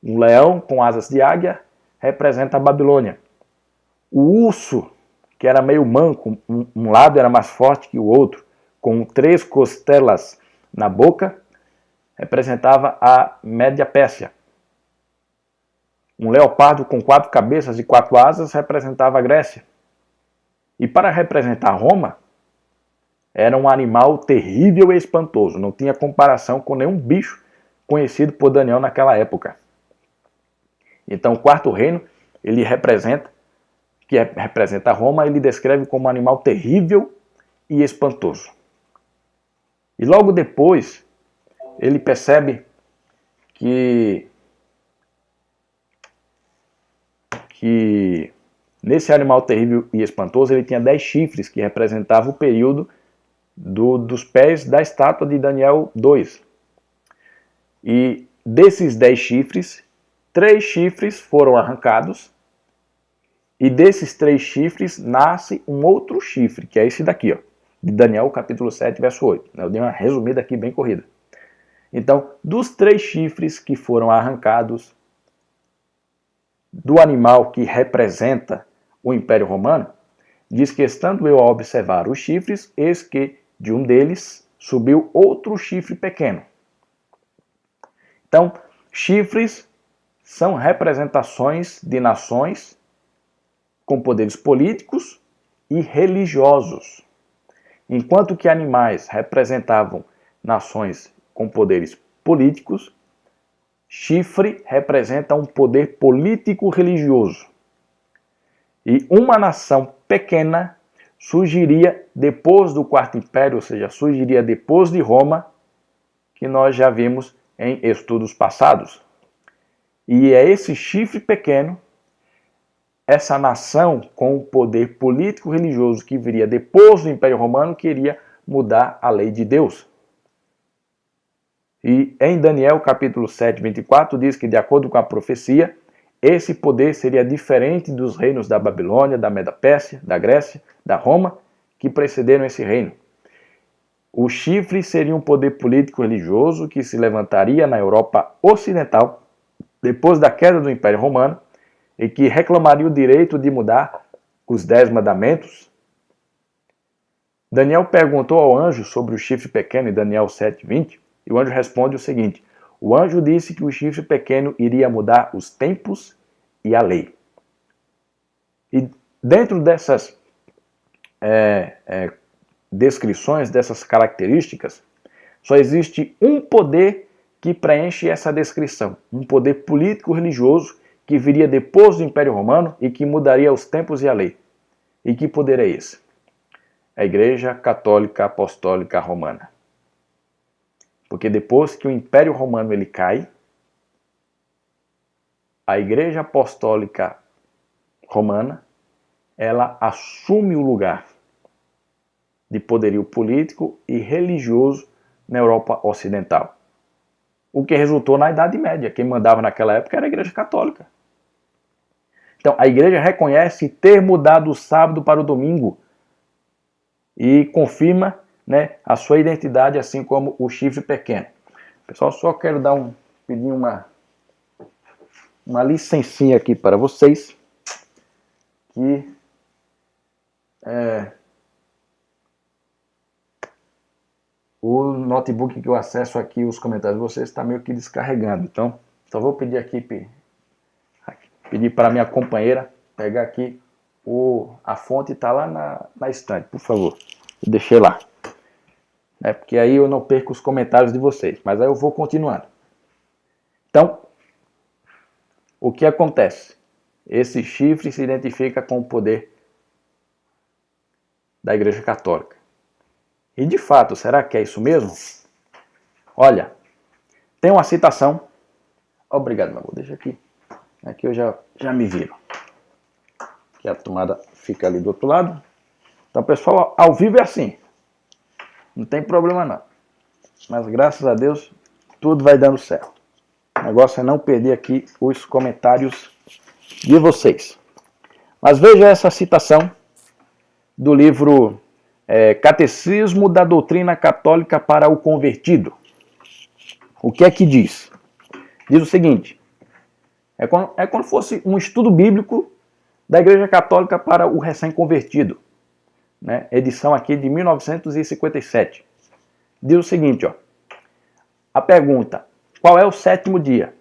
Um leão com asas de águia representa a Babilônia. O urso, que era meio manco, um lado era mais forte que o outro, com 3 costelas na boca, representava a Média-Pérsia. Um leopardo com 4 cabeças e 4 asas representava a Grécia. E para representar Roma, era um animal terrível e espantoso, não tinha comparação com nenhum bicho conhecido por Daniel naquela época. Então o quarto reino, ele representa Roma, ele descreve como um animal terrível e espantoso. E logo depois, ele percebe que nesse animal terrível e espantoso, ele tinha 10 chifres, que representavam o período dos pés da estátua de Daniel 2. E desses 10 chifres, 3 chifres foram arrancados, e desses 3 chifres nasce um outro chifre, que é esse daqui, ó, de Daniel capítulo 7, verso 8. Eu dei uma resumida aqui bem corrida. Então, dos 3 chifres que foram arrancados do animal que representa o Império Romano, diz que, estando eu a observar os chifres, eis que de um deles subiu outro chifre pequeno. Então, chifres são representações de nações com poderes políticos e religiosos. Enquanto que animais representavam nações com poderes políticos, chifre representa um poder político-religioso. E uma nação pequena surgiria depois do Quarto Império, ou seja, surgiria depois de Roma, que nós já vimos em estudos passados. E é esse chifre pequeno, essa nação com o poder político-religioso que viria depois do Império Romano, que iria mudar a lei de Deus. E em Daniel capítulo 7, 24, diz que, de acordo com a profecia, esse poder seria diferente dos reinos da Babilônia, da Medo-Pérsia, da Grécia, da Roma, que precederam esse reino. O chifre seria um poder político-religioso que se levantaria na Europa Ocidental depois da queda do Império Romano e que reclamaria o direito de mudar os 10 mandamentos. Daniel perguntou ao anjo sobre o chifre pequeno em Daniel 7, 20, e o anjo responde o seguinte: o anjo disse que o chifre pequeno iria mudar os tempos e a lei. E dentro dessas descrições, dessas características, só existe um poder que preenche essa descrição. Um poder político-religioso que viria depois do Império Romano e que mudaria os tempos e a lei. E que poder é esse? A Igreja Católica Apostólica Romana. Porque depois que o Império Romano ele cai, a Igreja Apostólica Romana, ela assume o lugar de poderio político e religioso na Europa Ocidental. O que resultou na Idade Média. Quem mandava naquela época era a Igreja Católica. Então, a Igreja reconhece ter mudado o sábado para o domingo e confirma, né, a sua identidade, assim como o chifre pequeno. Pessoal, só quero pedir uma licencinha aqui para vocês, que O notebook que eu acesso aqui, os comentários de vocês, está meio que descarregando. Então, só vou pedir aqui, pedir para minha companheira pegar aqui a fonte, está lá na estante, por favor. Eu deixei lá. Porque aí eu não perco os comentários de vocês. Mas aí eu vou continuando. Então, o que acontece? Esse chifre se identifica com o poder da Igreja Católica. E de fato, será que é isso mesmo? Olha, tem uma citação. Obrigado, meu amor. Deixa aqui. Aqui eu já me viro. Que a tomada fica ali do outro lado. Então, pessoal, ao vivo é assim. Não tem problema não. Mas graças a Deus, tudo vai dando certo. O negócio é não perder aqui os comentários de vocês. Mas veja essa citação do livro Catecismo da Doutrina Católica para o Convertido. O que é que diz? Diz o seguinte: é como fosse um estudo bíblico da Igreja Católica para o recém-convertido. Edição aqui de 1957. Diz o seguinte, a pergunta: qual é o sétimo dia?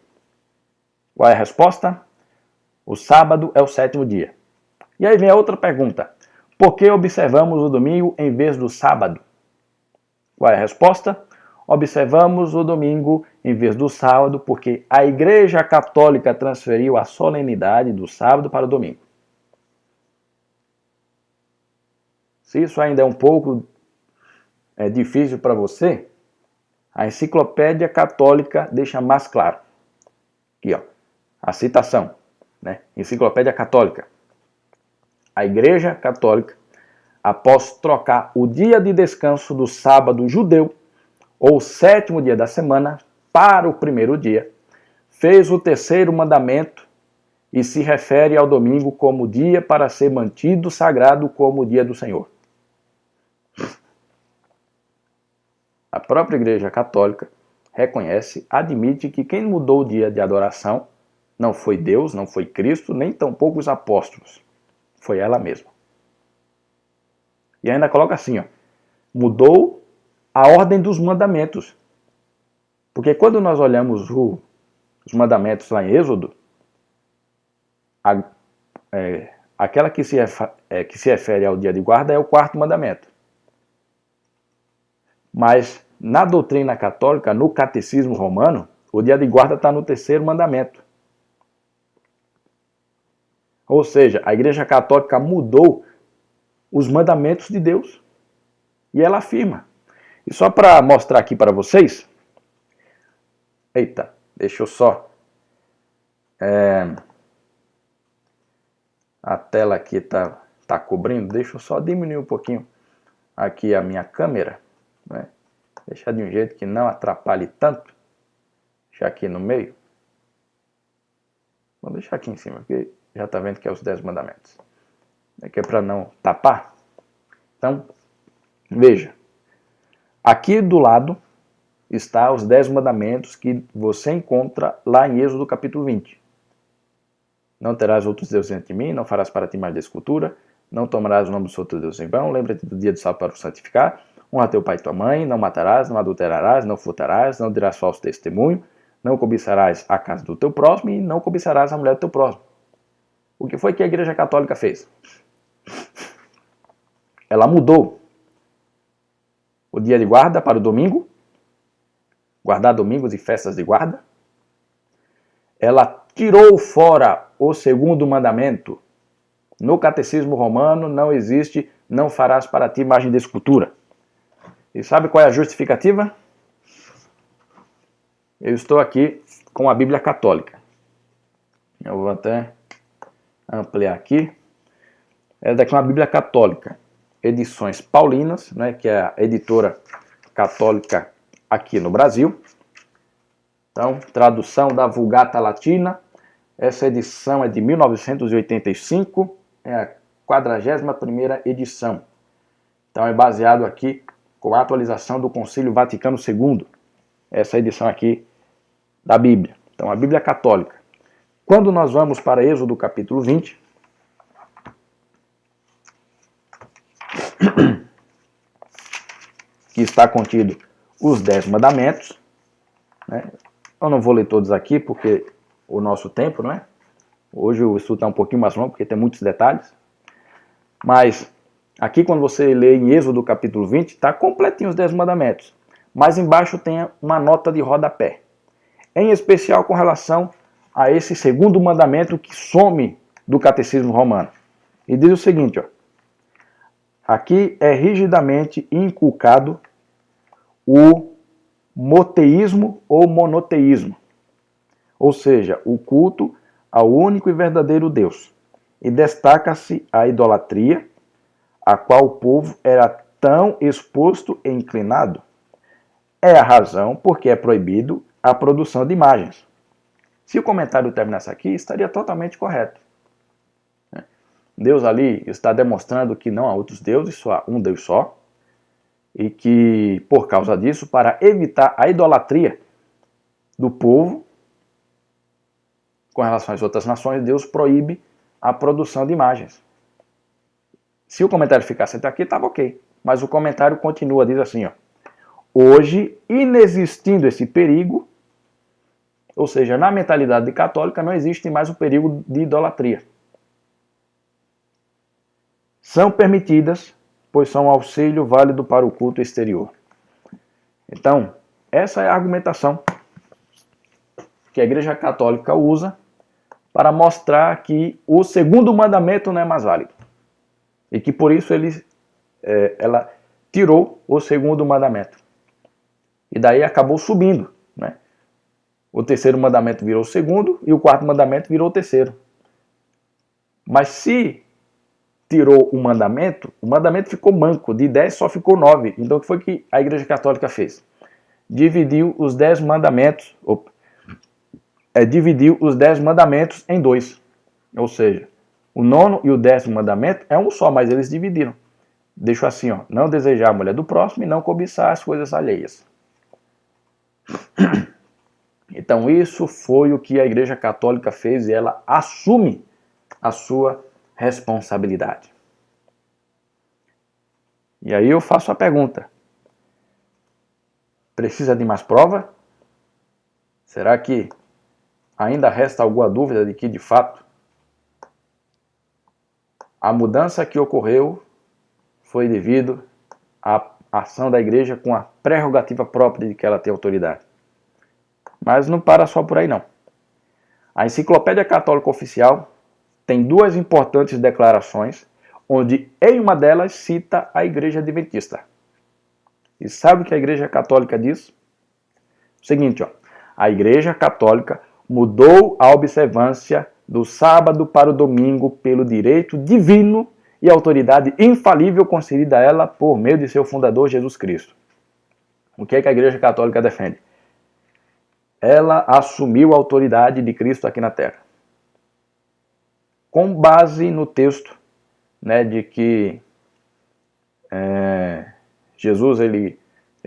Qual é a resposta? O sábado é o sétimo dia. E aí vem a outra pergunta: por que observamos o domingo em vez do sábado? Qual é a resposta? Observamos o domingo em vez do sábado porque a Igreja Católica transferiu a solenidade do sábado para o domingo. Se isso ainda é um pouco difícil para você, a Enciclopédia Católica deixa mais claro. Aqui, a citação, Enciclopédia Católica. A Igreja Católica, após trocar o dia de descanso do sábado judeu, ou sétimo dia da semana, para o primeiro dia, fez o terceiro mandamento e se refere ao domingo como dia para ser mantido sagrado como o dia do Senhor. A própria Igreja Católica reconhece, admite que quem mudou o dia de adoração não foi Deus, não foi Cristo, nem tampouco os apóstolos. Foi ela mesma. E ainda coloca assim, mudou a ordem dos mandamentos. Porque quando nós olhamos os mandamentos lá em Êxodo, aquela que se refere ao dia de guarda é o quarto mandamento. Mas na doutrina católica, no catecismo romano, o dia de guarda está no terceiro mandamento. Ou seja, a Igreja Católica mudou os mandamentos de Deus. E ela afirma. E só para mostrar aqui para vocês. Eita, deixa eu só. A tela aqui tá cobrindo. Deixa eu só diminuir um pouquinho aqui a minha câmera. Deixar de um jeito que não atrapalhe tanto. Deixar aqui no meio. Vou deixar aqui em cima, porque já está vendo que é os 10 mandamentos. Aqui é para não tapar. Então, veja. Aqui do lado está os 10 mandamentos que você encontra lá em Êxodo capítulo 20. Não terás outros deuses entre mim, não farás para ti mais de escultura, não tomarás o nome do outro Deus em vão, lembra-te do dia do sábado para o santificar, honra teu pai e tua mãe, não matarás, não adulterarás, não furtarás, não dirás falso testemunho, não cobiçarás a casa do teu próximo e não cobiçarás a mulher do teu próximo. O que foi que a Igreja Católica fez? Ela mudou o dia de guarda para o domingo, guardar domingos e festas de guarda. Ela tirou fora o segundo mandamento. No catecismo romano não existe, não farás para ti imagem de escultura. E sabe qual é a justificativa? Eu estou aqui com a Bíblia Católica. Eu vou até ampliar aqui. É daqui uma Bíblia Católica. Edições Paulinas, que é a editora católica aqui no Brasil. Então, tradução da Vulgata Latina. Essa edição é de 1985, é a 41ª edição. Então, é baseado aqui com a atualização do Concílio Vaticano II. Essa edição aqui da Bíblia. Então, a Bíblia Católica. Quando nós vamos para Êxodo capítulo 20, que está contido os 10 mandamentos, né? Eu não vou ler todos aqui porque o nosso tempo, não é? Hoje o estudo está um pouquinho mais longo porque tem muitos detalhes. Mas aqui quando você lê em Êxodo capítulo 20, está completinho os 10 mandamentos. Mas embaixo tem uma nota de rodapé. Em especial com relação a esse segundo mandamento que some do catecismo romano. E diz o seguinte, ó. Aqui é rigidamente inculcado o moteísmo ou monoteísmo, ou seja, o culto ao único e verdadeiro Deus. E destaca-se a idolatria, a qual o povo era tão exposto e inclinado. É a razão porque é proibido a produção de imagens. Se o comentário terminasse aqui, estaria totalmente correto. Deus ali está demonstrando que não há outros deuses, só há um Deus só, e que, por causa disso, para evitar a idolatria do povo com relação às outras nações, Deus proíbe a produção de imagens. Se o comentário ficasse até aqui, estava ok. Mas o comentário continua, diz assim, ó. Hoje, inexistindo esse perigo, ou seja, na mentalidade católica não existe mais o perigo de idolatria. São permitidas, pois são auxílio válido para o culto exterior. Então, essa é a argumentação que a Igreja Católica usa para mostrar que o segundo mandamento não é mais válido. E que por isso ela tirou o segundo mandamento. E daí acabou subindo, né? O terceiro mandamento virou o segundo e o quarto mandamento virou o terceiro. Mas se tirou o mandamento ficou manco, de 10 só ficou 9. Então o que foi que a Igreja Católica fez? Dividiu os 10 mandamentos, dividiu os 10 mandamentos em 2. Ou seja, o 9º e o 10º mandamento é um só, mas eles dividiram. Deixou assim, ó, não desejar a mulher do próximo e não cobiçar as coisas alheias. Então isso foi o que a Igreja Católica fez e ela assume a sua responsabilidade. E aí eu faço a pergunta. Precisa de mais prova? Será que ainda resta alguma dúvida de que, de fato, a mudança que ocorreu foi devido à ação da Igreja com a prerrogativa própria de que ela tem autoridade? Mas não para só por aí, não. A Enciclopédia Católica Oficial tem 2 importantes declarações, onde em uma delas cita a Igreja Adventista. E sabe o que a Igreja Católica diz? O seguinte, ó, a Igreja Católica mudou a observância do sábado para o domingo pelo direito divino e autoridade infalível concedida a ela por meio de seu fundador Jesus Cristo. O que é que a Igreja Católica defende? Ela assumiu a autoridade de Cristo aqui na Terra. Com base no texto, né, de que Jesus ele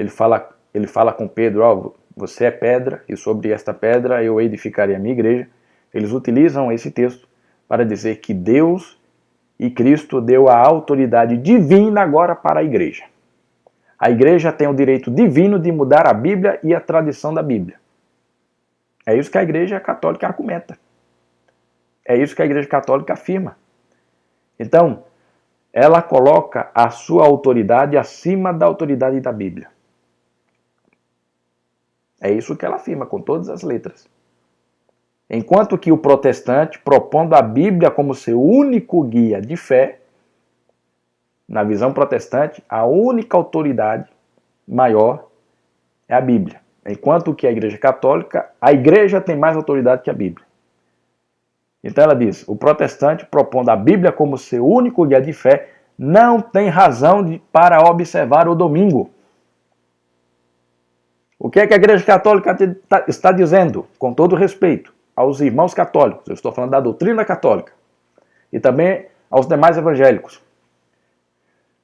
fala com Pedro, ó, você é pedra e sobre esta pedra eu edificarei a minha igreja. Eles utilizam esse texto para dizer que Deus e Cristo deu a autoridade divina agora para a igreja. A igreja tem o direito divino de mudar a Bíblia e a tradição da Bíblia. É isso que a Igreja Católica argumenta. É isso que a Igreja Católica afirma. Então, ela coloca a sua autoridade acima da autoridade da Bíblia. É isso que ela afirma com todas as letras. Enquanto que o protestante, propondo a Bíblia como seu único guia de fé, na visão protestante, a única autoridade maior é a Bíblia. Enquanto que a Igreja Católica, a Igreja tem mais autoridade que a Bíblia. Então ela diz, o protestante, propondo a Bíblia como seu único guia de fé, não tem razão para observar o domingo. O que é que a Igreja Católica está dizendo, com todo respeito, aos irmãos católicos? Eu estou falando da doutrina católica. E também aos demais evangélicos.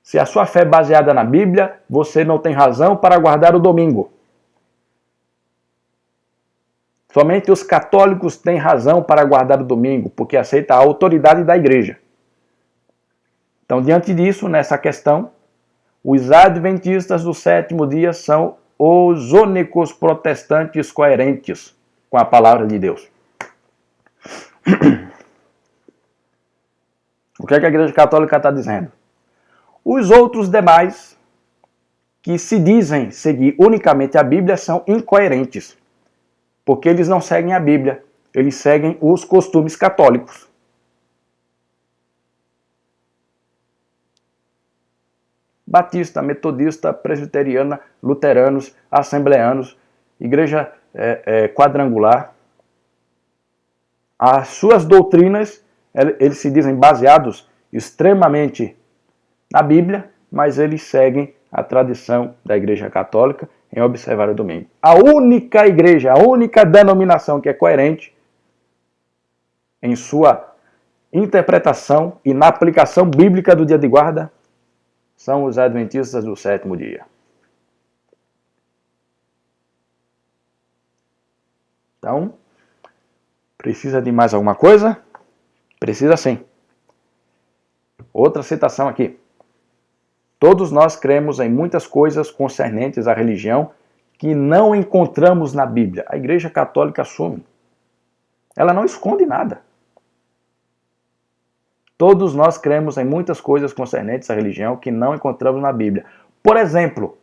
Se a sua fé é baseada na Bíblia, você não tem razão para guardar o domingo. Somente os católicos têm razão para guardar o domingo, porque aceita a autoridade da igreja. Então, diante disso, nessa questão, Os adventistas do sétimo dia são os únicos protestantes coerentes com a palavra de Deus. O que é que a Igreja Católica está dizendo? Os outros demais, que se dizem seguir unicamente a Bíblia, são incoerentes, porque eles não seguem a Bíblia, eles seguem os costumes católicos. Batista, metodista, presbiteriana, luteranos, assembleanos, igreja quadrangular. As suas doutrinas, eles se dizem baseados extremamente na Bíblia, mas eles seguem a tradição da Igreja Católica em observar o domingo. A única igreja, a única denominação que é coerente em sua interpretação e na aplicação bíblica do dia de guarda são os adventistas do sétimo dia. Então, precisa de mais alguma coisa? Precisa sim. Outra citação aqui. Todos nós cremos em muitas coisas concernentes à religião que não encontramos na Bíblia. A Igreja Católica assume. Ela não esconde nada. Todos nós cremos em muitas coisas concernentes à religião que não encontramos na Bíblia. Por exemplo,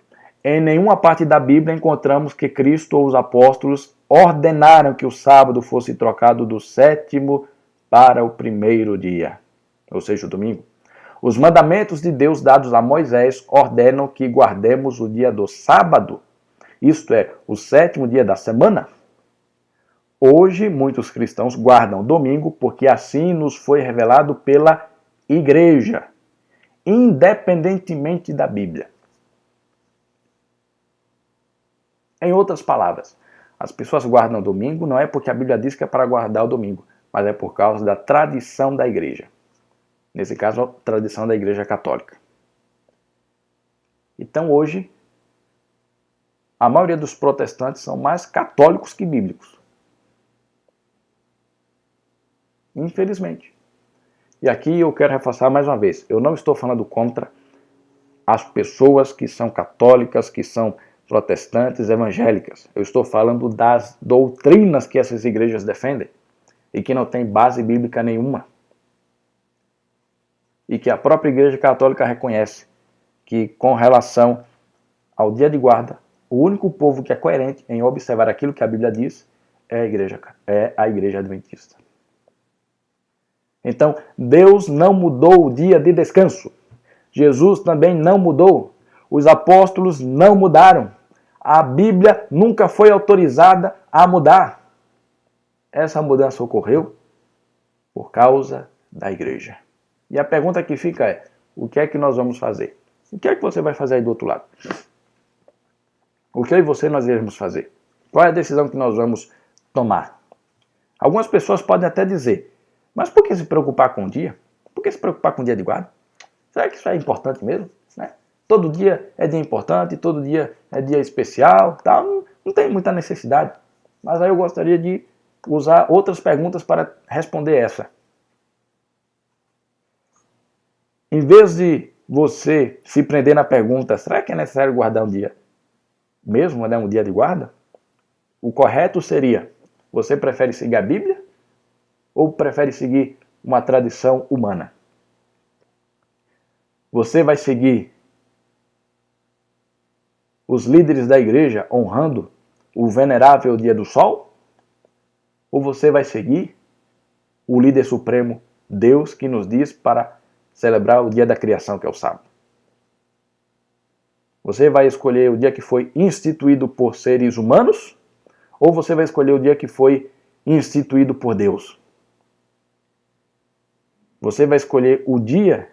em nenhuma parte da Bíblia encontramos que Cristo ou os apóstolos ordenaram que o sábado fosse trocado do sétimo para o primeiro dia, ou seja, o domingo. Os mandamentos de Deus dados a Moisés ordenam que guardemos o dia do sábado, isto é, o sétimo dia da semana. Hoje, muitos cristãos guardam domingo porque assim nos foi revelado pela Igreja, independentemente da Bíblia. Em outras palavras, as pessoas guardam domingo não é porque a Bíblia diz que é para guardar o domingo, mas é por causa da tradição da Igreja. Nesse caso, a tradição da Igreja Católica. Então, hoje, a maioria dos protestantes são mais católicos que bíblicos. Infelizmente. E aqui eu quero reforçar mais uma vez, eu não estou falando contra as pessoas que são católicas, que são protestantes, evangélicas. Eu estou falando das doutrinas que essas igrejas defendem e que não tem base bíblica nenhuma. E que a própria Igreja Católica reconhece que, com relação ao dia de guarda, o único povo que é coerente em observar aquilo que a Bíblia diz é a Igreja Adventista. Então, Deus não mudou o dia de descanso. Jesus também não mudou. Os apóstolos não mudaram. A Bíblia nunca foi autorizada a mudar. Essa mudança ocorreu por causa da Igreja. E a pergunta que fica é, o que é que nós vamos fazer? O que é que você vai fazer aí do outro lado? O que eu e você nós iremos fazer? Qual é a decisão que nós vamos tomar? Algumas pessoas podem até dizer, mas por que se preocupar com o dia? Por que se preocupar com o dia de guarda? Será que isso é importante mesmo? Né? Todo dia é dia importante, todo dia é dia especial, tal. Não tem muita necessidade. Mas aí eu gostaria de usar outras perguntas para responder essa. Em vez de você se prender na pergunta, será que é necessário guardar um dia? Mesmo, né, um dia de guarda? O correto seria, você prefere seguir a Bíblia? Ou prefere seguir uma tradição humana? Você vai seguir os líderes da igreja honrando o venerável dia do sol? Ou você vai seguir o líder supremo, Deus, que nos diz para celebrar o dia da criação, que é o sábado? Você vai escolher o dia que foi instituído por seres humanos? Ou você vai escolher o dia que foi instituído por Deus? Você vai escolher o dia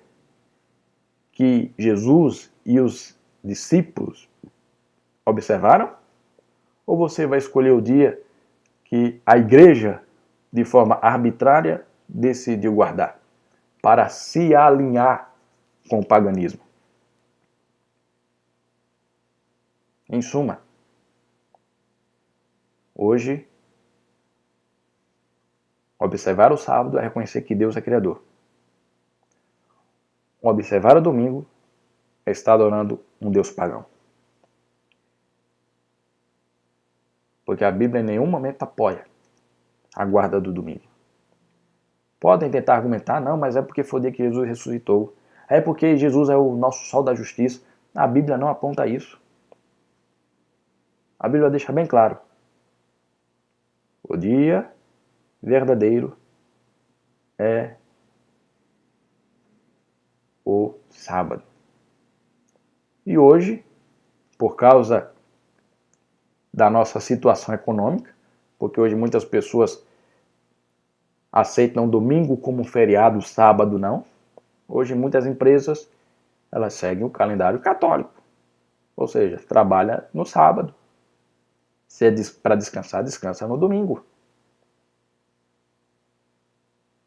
que Jesus e os discípulos observaram? Ou você vai escolher o dia que a igreja, de forma arbitrária, decidiu guardar, para se alinhar com o paganismo? Em suma, hoje, observar o sábado é reconhecer que Deus é Criador. Observar o domingo está adorando um Deus pagão. Porque a Bíblia em nenhum momento apoia a guarda do domingo. Podem tentar argumentar, não, mas é porque foi o dia que Jesus ressuscitou. É porque Jesus é o nosso sol da justiça. A Bíblia não aponta isso. A Bíblia deixa bem claro. O dia verdadeiro é o sábado. E hoje, por causa da nossa situação econômica, porque hoje muitas pessoas aceitam domingo como feriado, sábado não. Hoje muitas empresas, elas seguem o calendário católico. Ou seja, trabalha no sábado. Se é para descansar, descansa no domingo.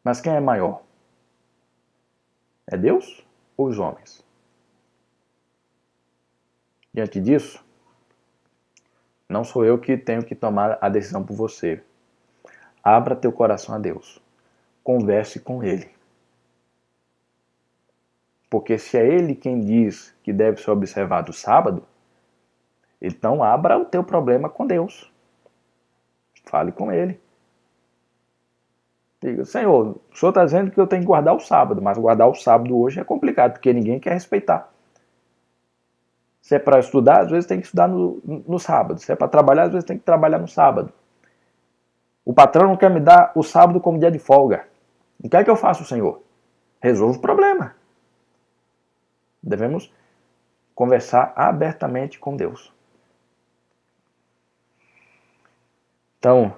Mas quem é maior? É Deus ou os homens? Diante disso, não sou eu que tenho que tomar a decisão por você. Abra teu coração a Deus. Converse com Ele. Porque se é Ele quem diz que deve ser observado o sábado, então abra o teu problema com Deus. Fale com Ele. Diga, Senhor, o Senhor está dizendo que eu tenho que guardar o sábado, mas guardar o sábado hoje é complicado, porque ninguém quer respeitar. Se é para estudar, às vezes tem que estudar no sábado. Se é para trabalhar, às vezes tem que trabalhar no sábado. O patrão não quer me dar o sábado como dia de folga. O que é que eu faço, Senhor? Resolvo o problema. Devemos conversar abertamente com Deus. Então,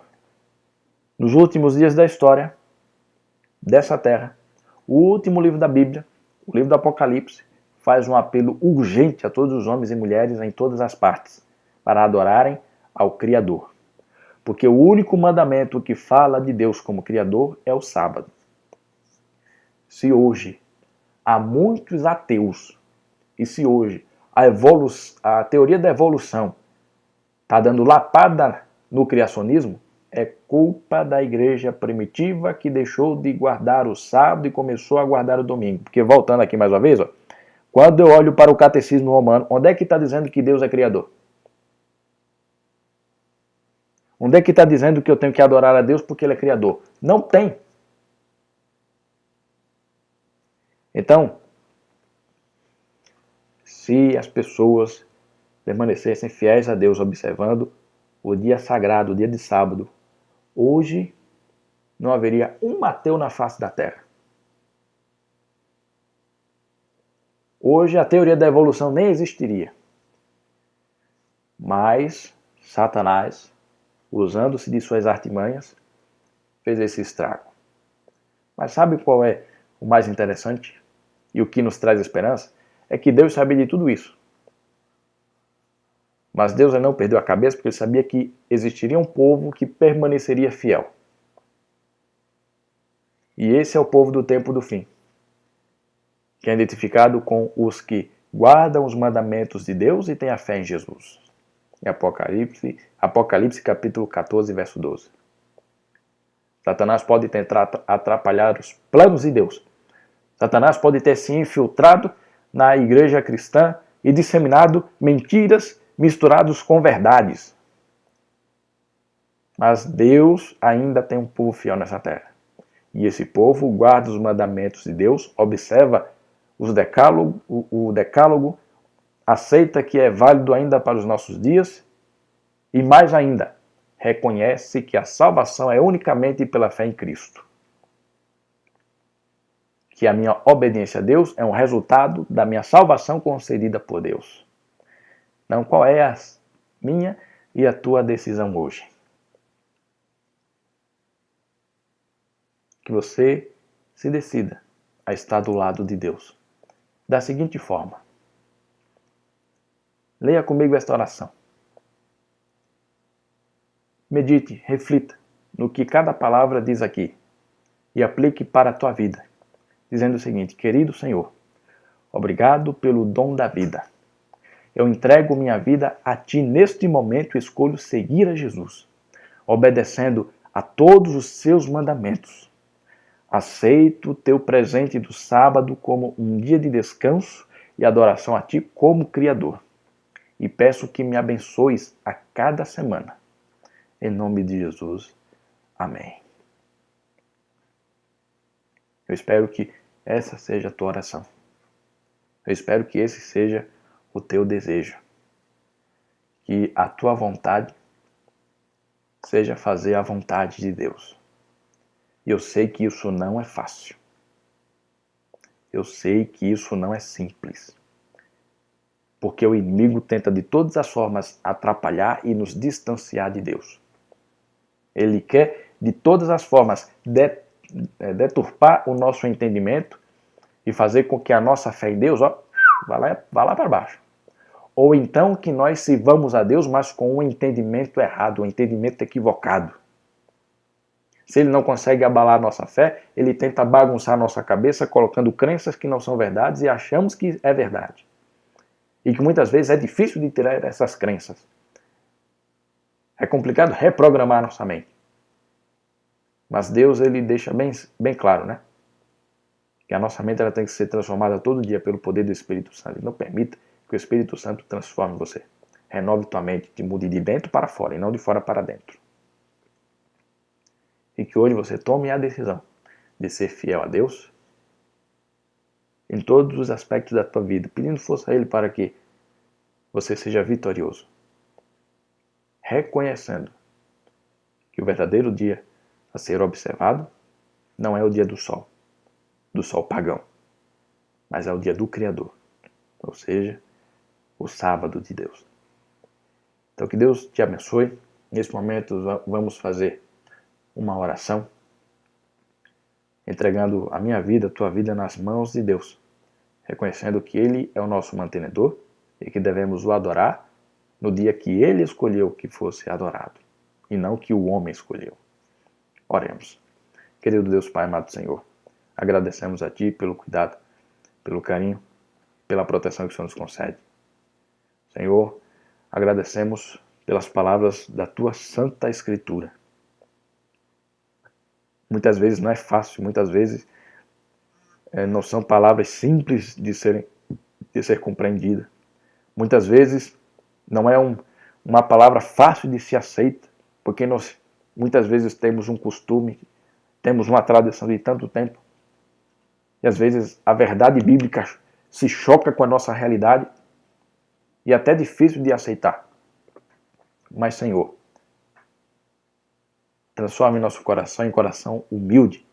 nos últimos dias da história dessa terra, o último livro da Bíblia, o livro do Apocalipse, faz um apelo urgente a todos os homens e mulheres em todas as partes para adorarem ao Criador. Porque o único mandamento que fala de Deus como Criador é o sábado. Se hoje há muitos ateus, e se hoje a teoria da evolução está dando lapada no criacionismo, é culpa da igreja primitiva que deixou de guardar o sábado e começou a guardar o domingo. Porque voltando aqui mais uma vez, quando eu olho para o catecismo romano, onde é que está dizendo que Deus é criador? Onde é que está dizendo que eu tenho que adorar a Deus porque Ele é criador? Não tem. Então, se as pessoas permanecessem fiéis a Deus, observando o dia sagrado, o dia de sábado, hoje não haveria um ateu na face da terra. Hoje a teoria da evolução nem existiria. Mas Satanás, usando-se de suas artimanhas, fez esse estrago. Mas sabe qual é o mais interessante? E o que nos traz esperança? É que Deus sabia de tudo isso. Mas Deus não perdeu a cabeça porque Ele sabia que existiria um povo que permaneceria fiel. E esse é o povo do tempo do fim, que é identificado com os que guardam os mandamentos de Deus e têm a fé em Jesus. Em Apocalipse capítulo 14, verso 12. Satanás pode tentar atrapalhar os planos de Deus. Satanás pode ter se infiltrado na igreja cristã e disseminado mentiras misturadas com verdades. Mas Deus ainda tem um povo fiel nessa terra. E esse povo guarda os mandamentos de Deus, observa o decálogo, aceita que é válido ainda para os nossos dias e, mais ainda, reconhece que a salvação é unicamente pela fé em Cristo. Que a minha obediência a Deus é um resultado da minha salvação concedida por Deus. Então, qual é a minha e a tua decisão hoje? Que você se decida a estar do lado de Deus. Da seguinte forma. Leia comigo esta oração. Medite, reflita no que cada palavra diz aqui e aplique para a tua vida, dizendo o seguinte: querido Senhor, obrigado pelo dom da vida. Eu entrego minha vida a Ti neste momento e escolho seguir a Jesus, obedecendo a todos os Seus mandamentos. Aceito o Teu presente do sábado como um dia de descanso e adoração a Ti como Criador. E peço que me abençoes a cada semana. Em nome de Jesus. Amém. Eu espero que essa seja a tua oração. Eu espero que esse seja o teu desejo. Que a tua vontade seja fazer a vontade de Deus. E eu sei que isso não é fácil. Eu sei que isso não é simples. Porque o inimigo tenta de todas as formas atrapalhar e nos distanciar de Deus. Ele quer de todas as formas deturpar o nosso entendimento e fazer com que a nossa fé em Deus vá lá para baixo. Ou então que nós sirvamos a Deus, mas com um entendimento errado, um entendimento equivocado. Se ele não consegue abalar a nossa fé, ele tenta bagunçar a nossa cabeça, colocando crenças que não são verdades e achamos que é verdade. E que muitas vezes é difícil de tirar essas crenças. É complicado reprogramar a nossa mente. Mas Deus, ele deixa bem claro, né? Que a nossa mente ela tem que ser transformada todo dia pelo poder do Espírito Santo. E não permita que o Espírito Santo transforme você. Renove tua mente, te mude de dentro para fora e não de fora para dentro. E que hoje você tome a decisão de ser fiel a Deus em todos os aspectos da tua vida, pedindo força a Ele para que você seja vitorioso. Reconhecendo que o verdadeiro dia a ser observado não é o dia do sol pagão, mas é o dia do Criador, ou seja, o sábado de Deus. Então que Deus te abençoe. Nesse momento vamos fazer uma oração, entregando a minha vida, a tua vida nas mãos de Deus, reconhecendo que Ele é o nosso mantenedor e que devemos o adorar no dia que Ele escolheu que fosse adorado, e não que o homem escolheu. Oremos. Querido Deus Pai, amado Senhor, agradecemos a Ti pelo cuidado, pelo carinho, pela proteção que o Senhor nos concede. Senhor, agradecemos pelas palavras da Tua Santa Escritura. Muitas vezes não é fácil, muitas vezes não são palavras simples de ser compreendida. Muitas vezes não é uma palavra fácil de se aceita, porque nós muitas vezes temos um costume, temos uma tradição de tanto tempo, e às vezes a verdade bíblica se choca com a nossa realidade e é até difícil de aceitar. Mas, Senhor, transforme nosso coração em coração humilde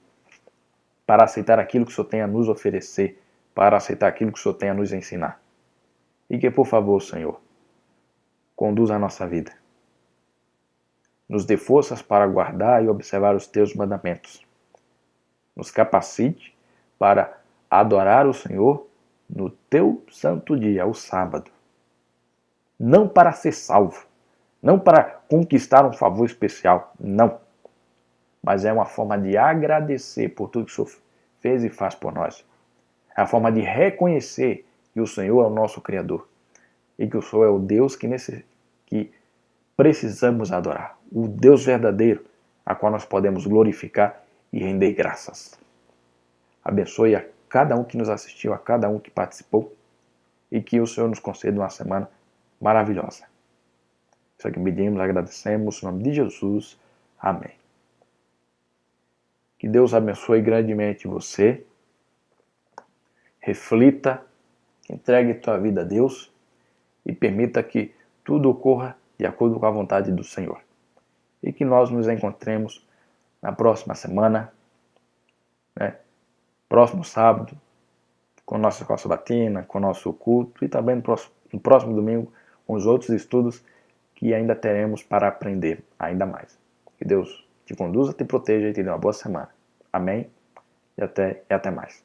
para aceitar aquilo que o Senhor tem a nos oferecer, para aceitar aquilo que o Senhor tem a nos ensinar. E que, por favor, Senhor, conduza a nossa vida. Nos dê forças para guardar e observar os Teus mandamentos. Nos capacite para adorar o Senhor no Teu santo dia, o sábado. Não para ser salvo, não para conquistar um favor especial, não. Mas é uma forma de agradecer por tudo que o Senhor fez e faz por nós. É a forma de reconhecer que o Senhor é o nosso Criador e que o Senhor é o Deus que precisamos adorar. O Deus verdadeiro, a qual nós podemos glorificar e render graças. Abençoe a cada um que nos assistiu, a cada um que participou e que o Senhor nos conceda uma semana maravilhosa. Isso aqui pedimos, agradecemos, em nome de Jesus. Amém. Que Deus abençoe grandemente você. Reflita, entregue tua vida a Deus e permita que tudo ocorra de acordo com a vontade do Senhor. E que nós nos encontremos na próxima semana, próximo sábado, com nossa sabatina, com nosso culto e também no próximo domingo com os outros estudos que ainda teremos para aprender ainda mais. Que Deus te conduza, te proteja e te dê uma boa semana. Amém? E até mais.